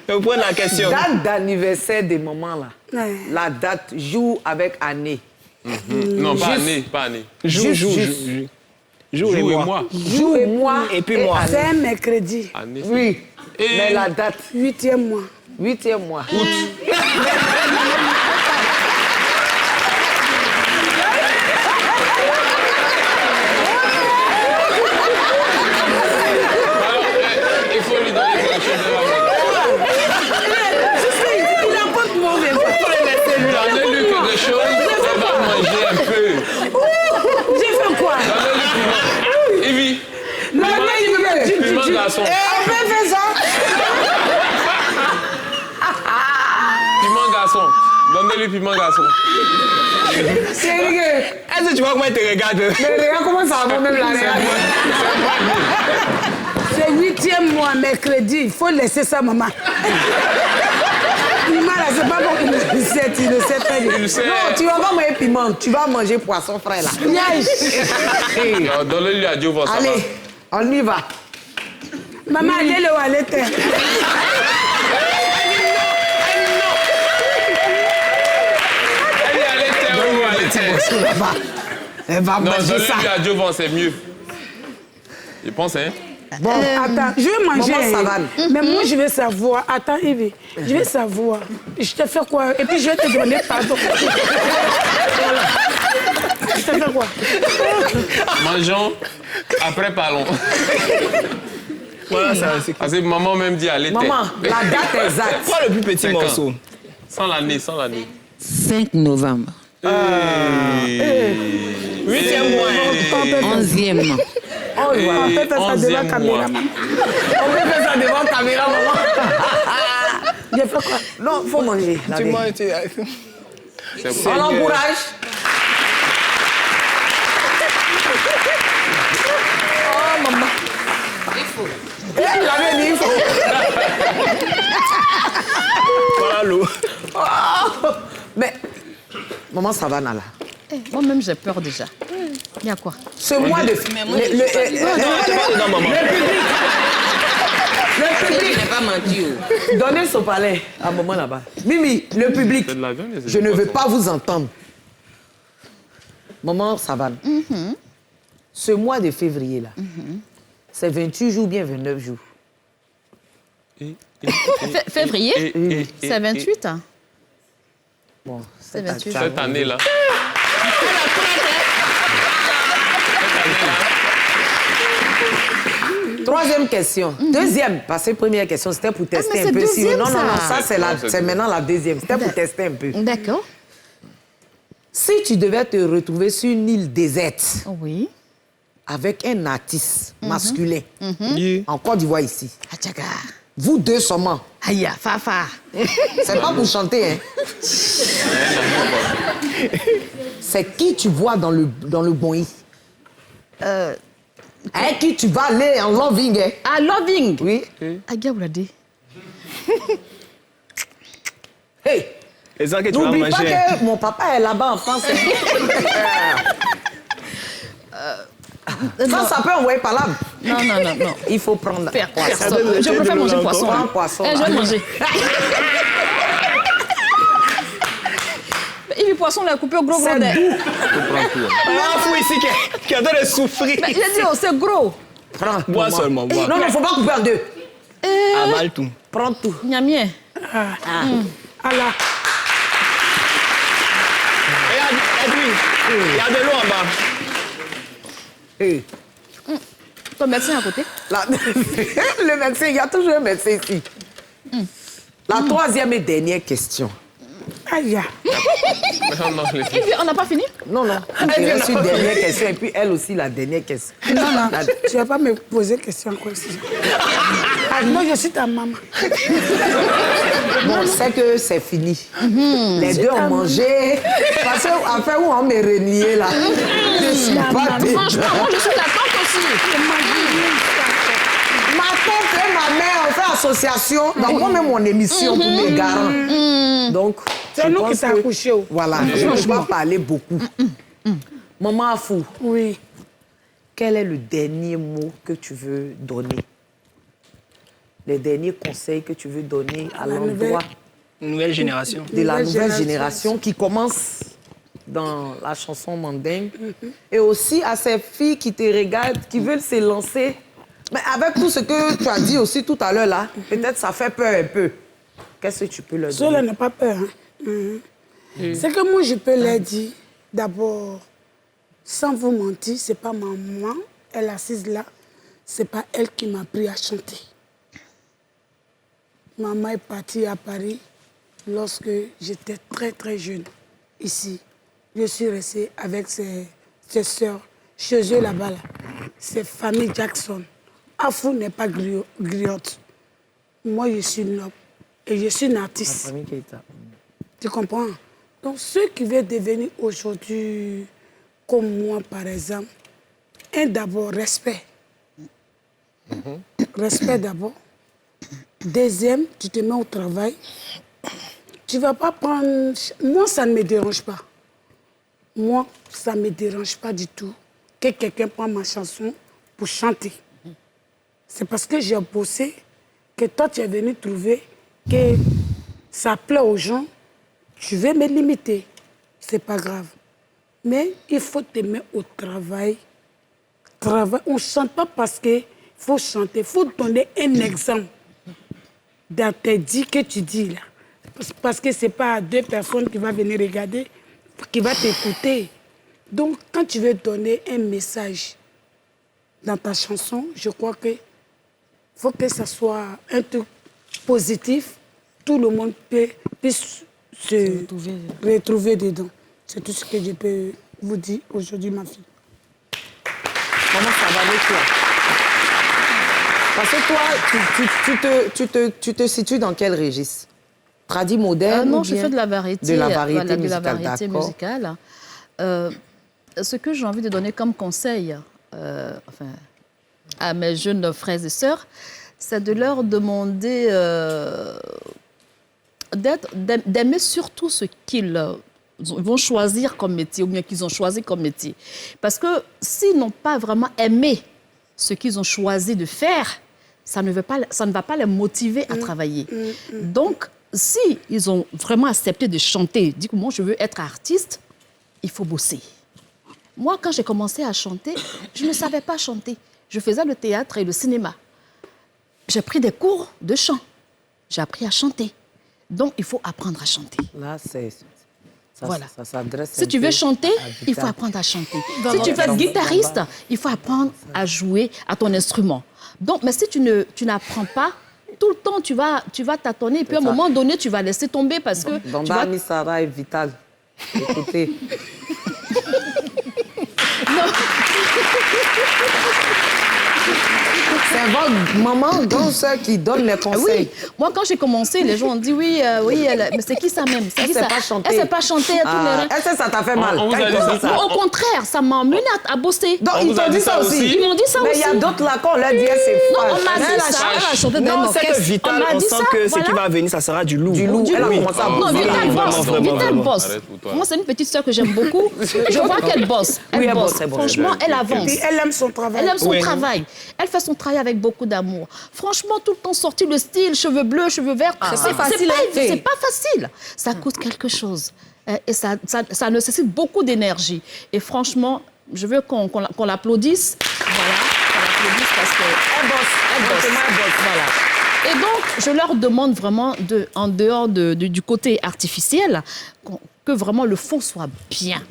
Donc, prendre la question. Date d'anniversaire des mamans là. Ouais. La date, jour avec année. Non, pas année, pas année. Jour et mois. Jour et mois. Et puis mois. C'est un mercredi. Année. Oui. Mais la date. 8e mois. 8e mois. Il faut lui donner quelque chose de la Donnez-lui quelque chose, elle va manger un peu. J'ai fait quoi? Donnez-lui piment. Ivy. Piment garçon. Piment garçon. Donnez-lui piment garçon. Est-ce que tu vois comment elle te regarde? Mais regarde comment ça va même la regarde. C'est 8e mois, mercredi. Il faut laisser ça, maman. piment, là, c'est pas bon qu'il le sait, il le sait très bien. Non, tu vas pas manger piment, tu vas manger poisson frais, là. Donne-lui à Dieu, ça va. Allez, on y va. Maman, allez-le, allez-le. Elle va manger ça. Non, à Dieu, c'est mieux. Je pense, hein. Bon, attends, je vais manger. Maman Savane. Mais moi, je vais savoir. Attends, Yves, je vais savoir. Je te fais quoi? Et puis, je vais te demander pardon. Voilà. Je te fais quoi? Mangeons, après parlons. Voilà, ça, c'est parce que maman même dit allez. Maman, la date exacte. Quoi le plus petit morceau? Sans l'année. 5 novembre. 8e mois. 11e mois. On peut faire ça devant la caméra, maman. On peut faire ça devant la caméra, maman. Je fais quoi? Non, il faut manger. Tu manges, On l'encourage. Oh, maman. Il faut. Il avait dit il faut. Voilà l'eau. Mais, maman Savane, là. Moi-même, j'ai peur déjà. Il y a quoi? Ce mois de... Le public n'est pas menti. Donnez son palais à maman là-bas. Mimi, le public, je ne veux pas vous entendre. Maman Savane, ce mois de février, là, c'est 28 jours ou bien 29 jours? Février? C'est 28, hein? Bon, c'est 28. Cette année-là. Troisième question. Deuxième, parce que première question, c'était pour tester un peu. Deuxième, non, ça, c'est maintenant la deuxième. C'était pour tester un peu. D'accord. Si tu devais te retrouver sur une île déserte, oui, avec un artiste masculin, en Côte d'Ivoire ici, Achaga. Vous deux seulement. Aïe, Fafa. C'est pas pour chanter, hein. C'est qui tu vois dans le Bonny? Avec qui tu vas aller en loving, hein? Ah, loving? Oui. Agaoulade. Hey! N'oublie pas que mon papa est là-bas en France. Ça peut envoyer par là. Non. Il faut prendre poisson. Je préfère manger poisson. Prends poisson. Je vais manger. Il veut poisson, il a coupé au gros. C'est doux. Ah, fou ici qui a en train de souffrir. Mais il a dit, c'est gros. Prends. Bois seulement, bois. Non, il ne faut pas couper en deux. Avale tout. Prends tout. Niamien. Allah. Edwin, il y a de l'eau en bas. Ton médecin à côté? Le médecin, il y a toujours un médecin ici. La troisième et dernière question. Aïe. On n'a pas fini? Non. Il reste une dernière question et puis elle aussi la dernière question. Non. Tu ne vas pas me poser question encore ici. Moi, je suis ta maman. Bon, c'est que c'est fini. Les deux ont mangé. Parce qu'après, où on me renié là? Je suis pas franchement, moi, je suis la tante aussi. Ma tante et ma mère ont fait association. Donc, moi même mon émission pour mes garants. Donc, c'est nous qui t'as accouché. Voilà, je ne vais pas parler beaucoup. Maman Afou. Oui. Quel est le dernier mot que tu veux donner? Les derniers conseils que tu veux donner à l'endroit nouvelle génération. De la nouvelle génération qui commence dans la chanson mandingue. Et aussi à ces filles qui te regardent, qui veulent se lancer. Mais avec tout ce que tu as dit aussi tout à l'heure là, peut-être ça fait peur un peu. Qu'est-ce que tu peux leur dire? Cela n'a pas peur. Hein? C'est que moi, je peux leur dire, d'abord, sans vous mentir, c'est pas ma maman, elle est assise là, c'est pas elle qui m'a appris à chanter. Maman est partie à Paris lorsque j'étais très très jeune, ici. Je suis restée avec ses sœurs, chez eux là-bas, là. C'est famille Jackson. Afou n'est pas griotte. Moi, je suis noble et je suis une artiste. Tu comprends? Donc, ceux qui veulent devenir aujourd'hui comme moi, par exemple, d'abord, respect. Respect d'abord. Deuxième, tu te mets au travail. tu ne vas pas prendre... Moi, ça ne me dérange pas. Moi, ça ne me dérange pas du tout que quelqu'un prenne ma chanson pour chanter. C'est parce que j'ai bossé que toi, tu es venu trouver que ça plaît aux gens. Tu veux me limiter. C'est pas grave. Mais il faut t'aimer au travail. On ne chante pas parce qu'il faut chanter. Il faut donner un exemple dans tes dits que tu dis là. Parce que ce n'est pas 2 personnes qui vont venir regarder, qui vont t'écouter. Donc, quand tu veux donner un message dans ta chanson, je crois qu'il faut que ça soit un truc positif. Tout le monde puisse se retrouver dedans. C'est tout ce que je peux vous dire aujourd'hui, ma fille. Comment ça va avec toi? Parce que toi, tu te situes dans quel registre? Tradi moderne? Non, je fais de la variété. De la variété voilà, musicale, de la variété musicale. Ce que j'ai envie de donner comme conseil à mes jeunes frères et sœurs, c'est de leur demander d'aimer surtout ce qu'ils vont choisir comme métier ou bien qu'ils ont choisi comme métier. Parce que s'ils n'ont pas vraiment aimé ce qu'ils ont choisi de faire, ça ne va pas les motiver à travailler. Donc, si ils ont vraiment accepté de chanter, dit que moi je veux être artiste, il faut bosser. Moi, quand j'ai commencé à chanter, je ne savais pas chanter. Je faisais le théâtre et le cinéma. J'ai pris des cours de chant. J'ai appris à chanter. Donc, il faut apprendre à chanter. Là, voilà. Ça s'adresse. Si tu veux chanter, il faut apprendre à chanter. Si tu veux être guitariste, il faut apprendre à jouer à ton instrument. Donc, mais si tu n'apprends pas, tout le temps, tu vas tâtonner. Et puis, à un moment donné, tu vas laisser tomber parce que... Bamba Misara est vital. Écoutez. C'est votre maman, grande sœur, qui donne les conseils. Oui. Moi, quand j'ai commencé, les gens ont dit oui, mais c'est qui ça même? Elle ne sait pas chanter. Elle ne sait pas chanter. Elle sait ça t'a fait mal. Au contraire, ça m'a amené à bosser. Donc, ils t'ont dit ça aussi? Ils m'ont dit ça aussi. Mais il y a d'autres là, quand on leur dit, c'est faux. Non, on m'a dit ça. Elle a chanté dans non, c'est que Vital, on sent que ce qui va venir, ça sera du lourd. Du lourd. Elle a commencé à bosser. Non, Vital bosse. Moi, c'est une petite sœur que j'aime beaucoup. Je vois qu'elle bosse. Elle bosse. Franchement, elle avance. Elle aime son travail. Elle aime son travail. Elle fait son travail avec beaucoup d'amour. Franchement, tout le temps sorti le style, cheveux bleus, cheveux verts. C'est pas facile. Ça coûte quelque chose. Et ça nécessite beaucoup d'énergie. Et franchement, je veux qu'on l'applaudisse. Voilà, qu'on l'applaudisse parce qu'elle bosse. Elle bosse. Voilà. Et donc, je leur demande vraiment, en dehors du côté artificiel, que vraiment le fond soit bien.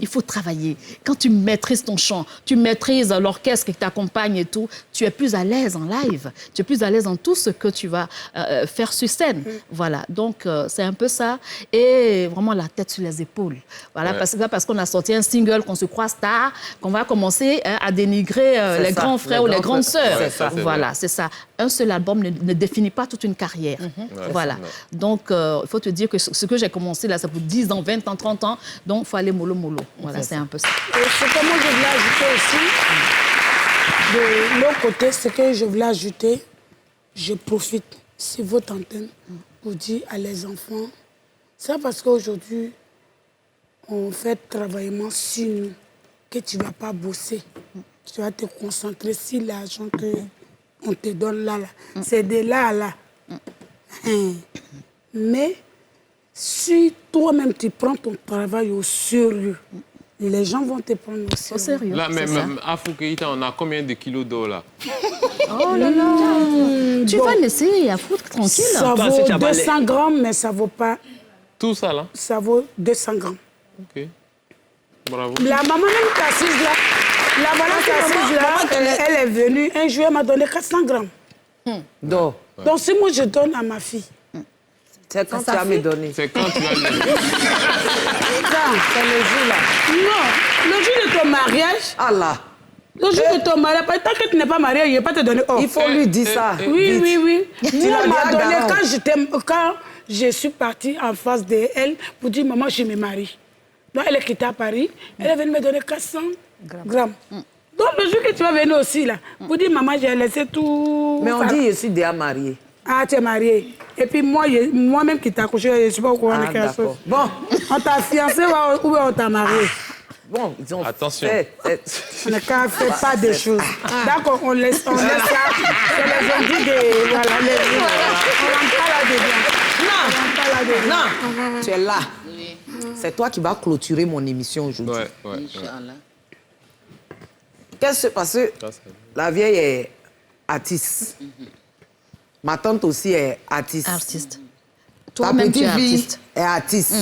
Il faut travailler. Quand tu maîtrises ton chant, tu maîtrises l'orchestre qui t'accompagne et tout, tu es plus à l'aise en live, tu es plus à l'aise dans tout ce que tu vas faire sur scène. Voilà, donc c'est un peu ça. Et vraiment la tête sur les épaules. Voilà, parce qu'on a sorti un single, qu'on se croit star, qu'on va commencer à dénigrer les grands frères ou les grandes sœurs. Voilà, c'est ça. Un seul album ne définit pas toute une carrière. Voilà. Donc, il faut te dire que ce que j'ai commencé là, c'est pour 10 ans, 20 ans, 30 ans. Donc, il faut aller mollo. Voilà, c'est un peu ça. Ce que moi, je voulais ajouter aussi, de l'autre côté, ce que je voulais ajouter, je profite sur votre antenne pour dire à les enfants, c'est parce qu'aujourd'hui, on fait travaillement sur nous, que tu ne vas pas bosser. Tu vas te concentrer sur l'argent qu'on te donne là. C'est de là à là. Mais si toi-même tu prends ton travail au sérieux, les gens vont te prendre au sérieux. Là, même à Foukeïta, on a combien de kilos d'or là? Oh là là! Tu vas laisser à foutre tranquille. Ça vaut 200 grammes, mais ça ne vaut pas... Tout ça là? Ça vaut 200 grammes. Ok. Bravo. La maman même qui est assise là, elle est venue, un jour, elle m'a donné 400 grammes. Donc si moi je donne à ma fille, c'est quand tu vas me donner. C'est quand tu vas me donner. C'est le jour là. Non, le jour de ton mariage. Allah. Le jour de ton mariage, tant que tu n'es pas marié, il ne va pas te donner. Il faut lui dire ça. Oui. Tu m'as donné quand je suis partie en face d'elle pour dire maman, je me marie. Donc elle est quittée à Paris, elle est venue me donner 400 grammes. Donc le jour que tu vas venir aussi là, pour dire maman, j'ai laissé tout. Mais on dit je suis déjà mariée. Ah, tu es mariée. Et puis moi-même qui t'ai accouché, je ne sais pas au courant de quelque chose. Bon, on t'a fiancé ou on t'a marié? Bon, ils ont Attention. On ne fait pas des choses. D'accord, on laisse ça. C'est les gens qui voilà, on rentre pas là-dedans. Non, tu es là. C'est toi qui vas clôturer mon émission aujourd'hui. Ouais. Qu'est-ce que c'est? Parce que la vieille est artiste. Ma tante aussi est artiste. Toi-même, tu es artiste. Est artiste.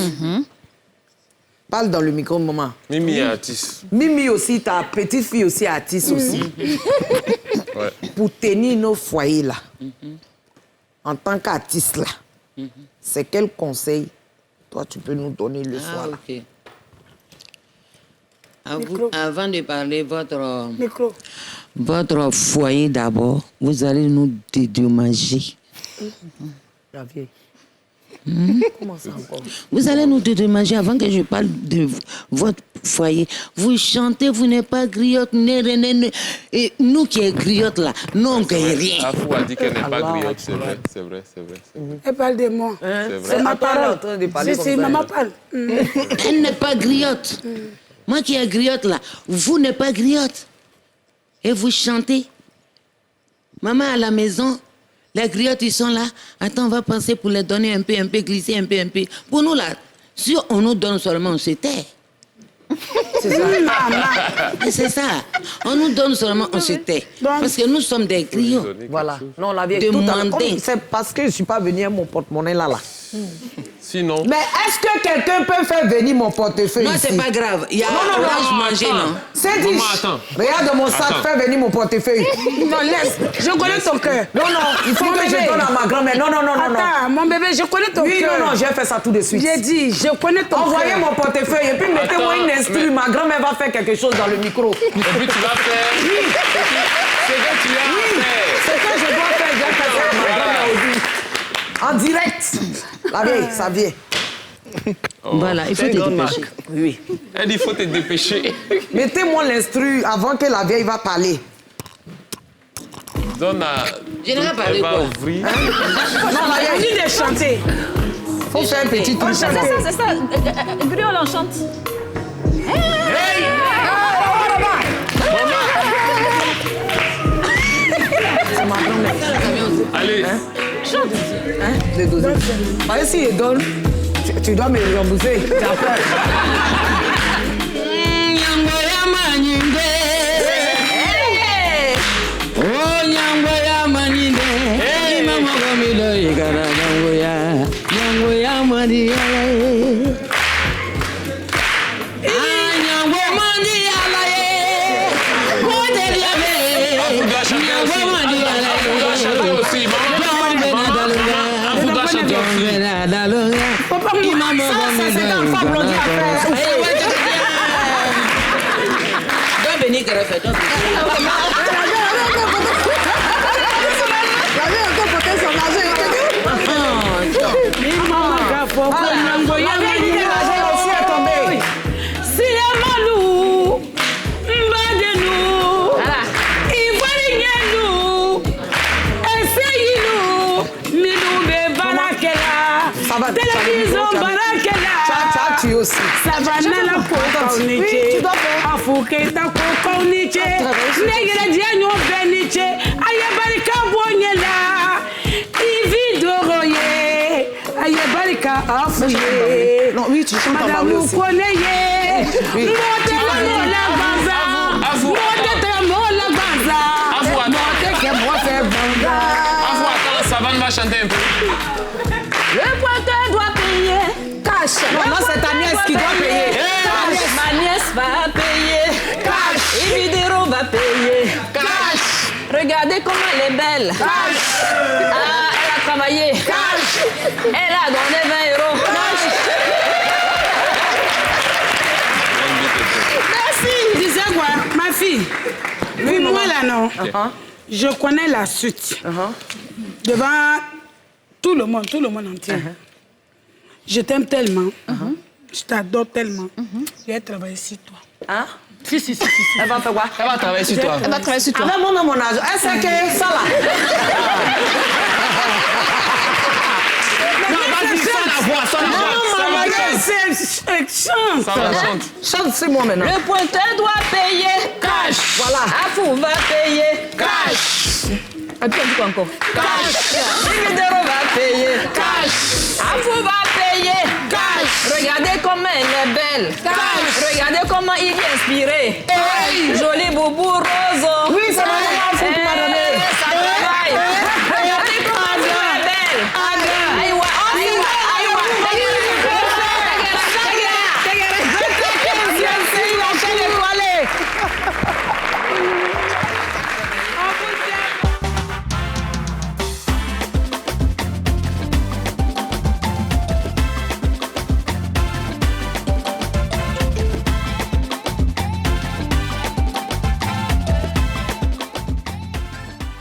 Parle dans le micro, maman. Mimi est artiste. Mimi aussi, ta petite fille aussi est artiste aussi. Ouais. Pour tenir nos foyers là, en tant qu'artiste là, c'est quel conseil toi tu peux nous donner le soir là? Ok. Avant de parler votre foyer d'abord, vous allez nous dédommager. La vieille. Comment ça encore? Vous allez nous dédommager avant que je parle de votre foyer. Vous chantez, vous n'êtes pas griotte, et nous qui sommes griottes là, nous on ne gagne rien. Afou a dit qu'elle n'est pas griotte, c'est vrai. Elle parle de moi. C'est ma parole. C'est maman parle. Elle n'est pas griotte. Moi qui est griotte là, vous n'êtes pas griotte. Et vous chantez. Maman à la maison, les griottes ils sont là. Attends, on va penser pour les donner un peu, glisser un peu. Pour nous là, si on nous donne seulement, on se tait. C'est ça. C'est ça. On nous donne seulement, on se tait. Parce que nous sommes des griots. Voilà. Non, la vieille. C'est parce que je ne suis pas venue à mon porte-monnaie là. Sinon. Mais est-ce que quelqu'un peut faire venir mon portefeuille? Non, c'est pas grave. Il y a orange manger, non? C'est dit. Regarde mon sac, fais venir mon portefeuille. Non, laisse. Je connais ton cœur. Non, il faut que je donne à ma grand-mère. Non. Attends, mon bébé, je connais ton cœur. Oui, non, j'ai fait ça tout de suite. J'ai dit, je connais ton cœur. Envoyez mon portefeuille et puis mettez-moi une instru. Ma grand-mère va faire quelque chose dans le micro. Et puis tu vas faire. Oui. C'est que tu as à faire. C'est que je dois faire. J'ai fait ça. Ma grand-mère aussi. En direct. La vieille, ça vient. Voilà, il faut te dépêcher. Oui. Elle dit, il faut te dépêcher. Mettez-moi l'instru avant que la vieille va parler. Donne à... Je n'ai pas parlé quoi. Ouvrir. Non, la vieille, il est chanté. Faut faire un petit truc. C'est ça. Griol, on chante. C'est ma grand-mère. Allez. Chante. Le dosier. Bah, si il donne, tu dois me rembourser. Tu as peur. Savannah la koko niche, Afuke ta koko niche, Negre dianyo beniche, Ayabarika bonyela, Ivi doroye, Ayabarika afuye. Non, oui, tu chantes Madame en aussi. Koneye, Mote la banza, Mote la banza, Mote ke mote banza. Attends, Savannah va chanter un peu. Le pointeur doit payer. Cash. Non, c'est ta nièce qui doit payer. Cash. Ma nièce va payer. Cash. Evidero va payer. Cash. Regardez comment elle est belle. Cash. Ah, elle a travaillé. Cash. Elle a donné 20 €. Cash. Merci. Tu disais quoi, ma fille? Oui, moi là, non. Je connais la suite. Devant tout le monde entier. Je t'aime tellement. Je t'adore tellement. Je vais travailler sur toi. Hein? Si. Elle va faire quoi? Elle va travailler sur toi. Elle va travailler sur toi. Avec mon âge. Elle sait que ça là. chante. Ça va, chante. Chante, c'est moi maintenant. Le pointeur doit payer cash. Voilà. Afou va payer cash. Et puis on dit quoi encore? Cash. Dividero va payer cash. Afou va payer cash. Regardez comment elle est belle. Cash. Regardez comment il est inspiré. Hey. Joli boubou rose. Oui, ça va.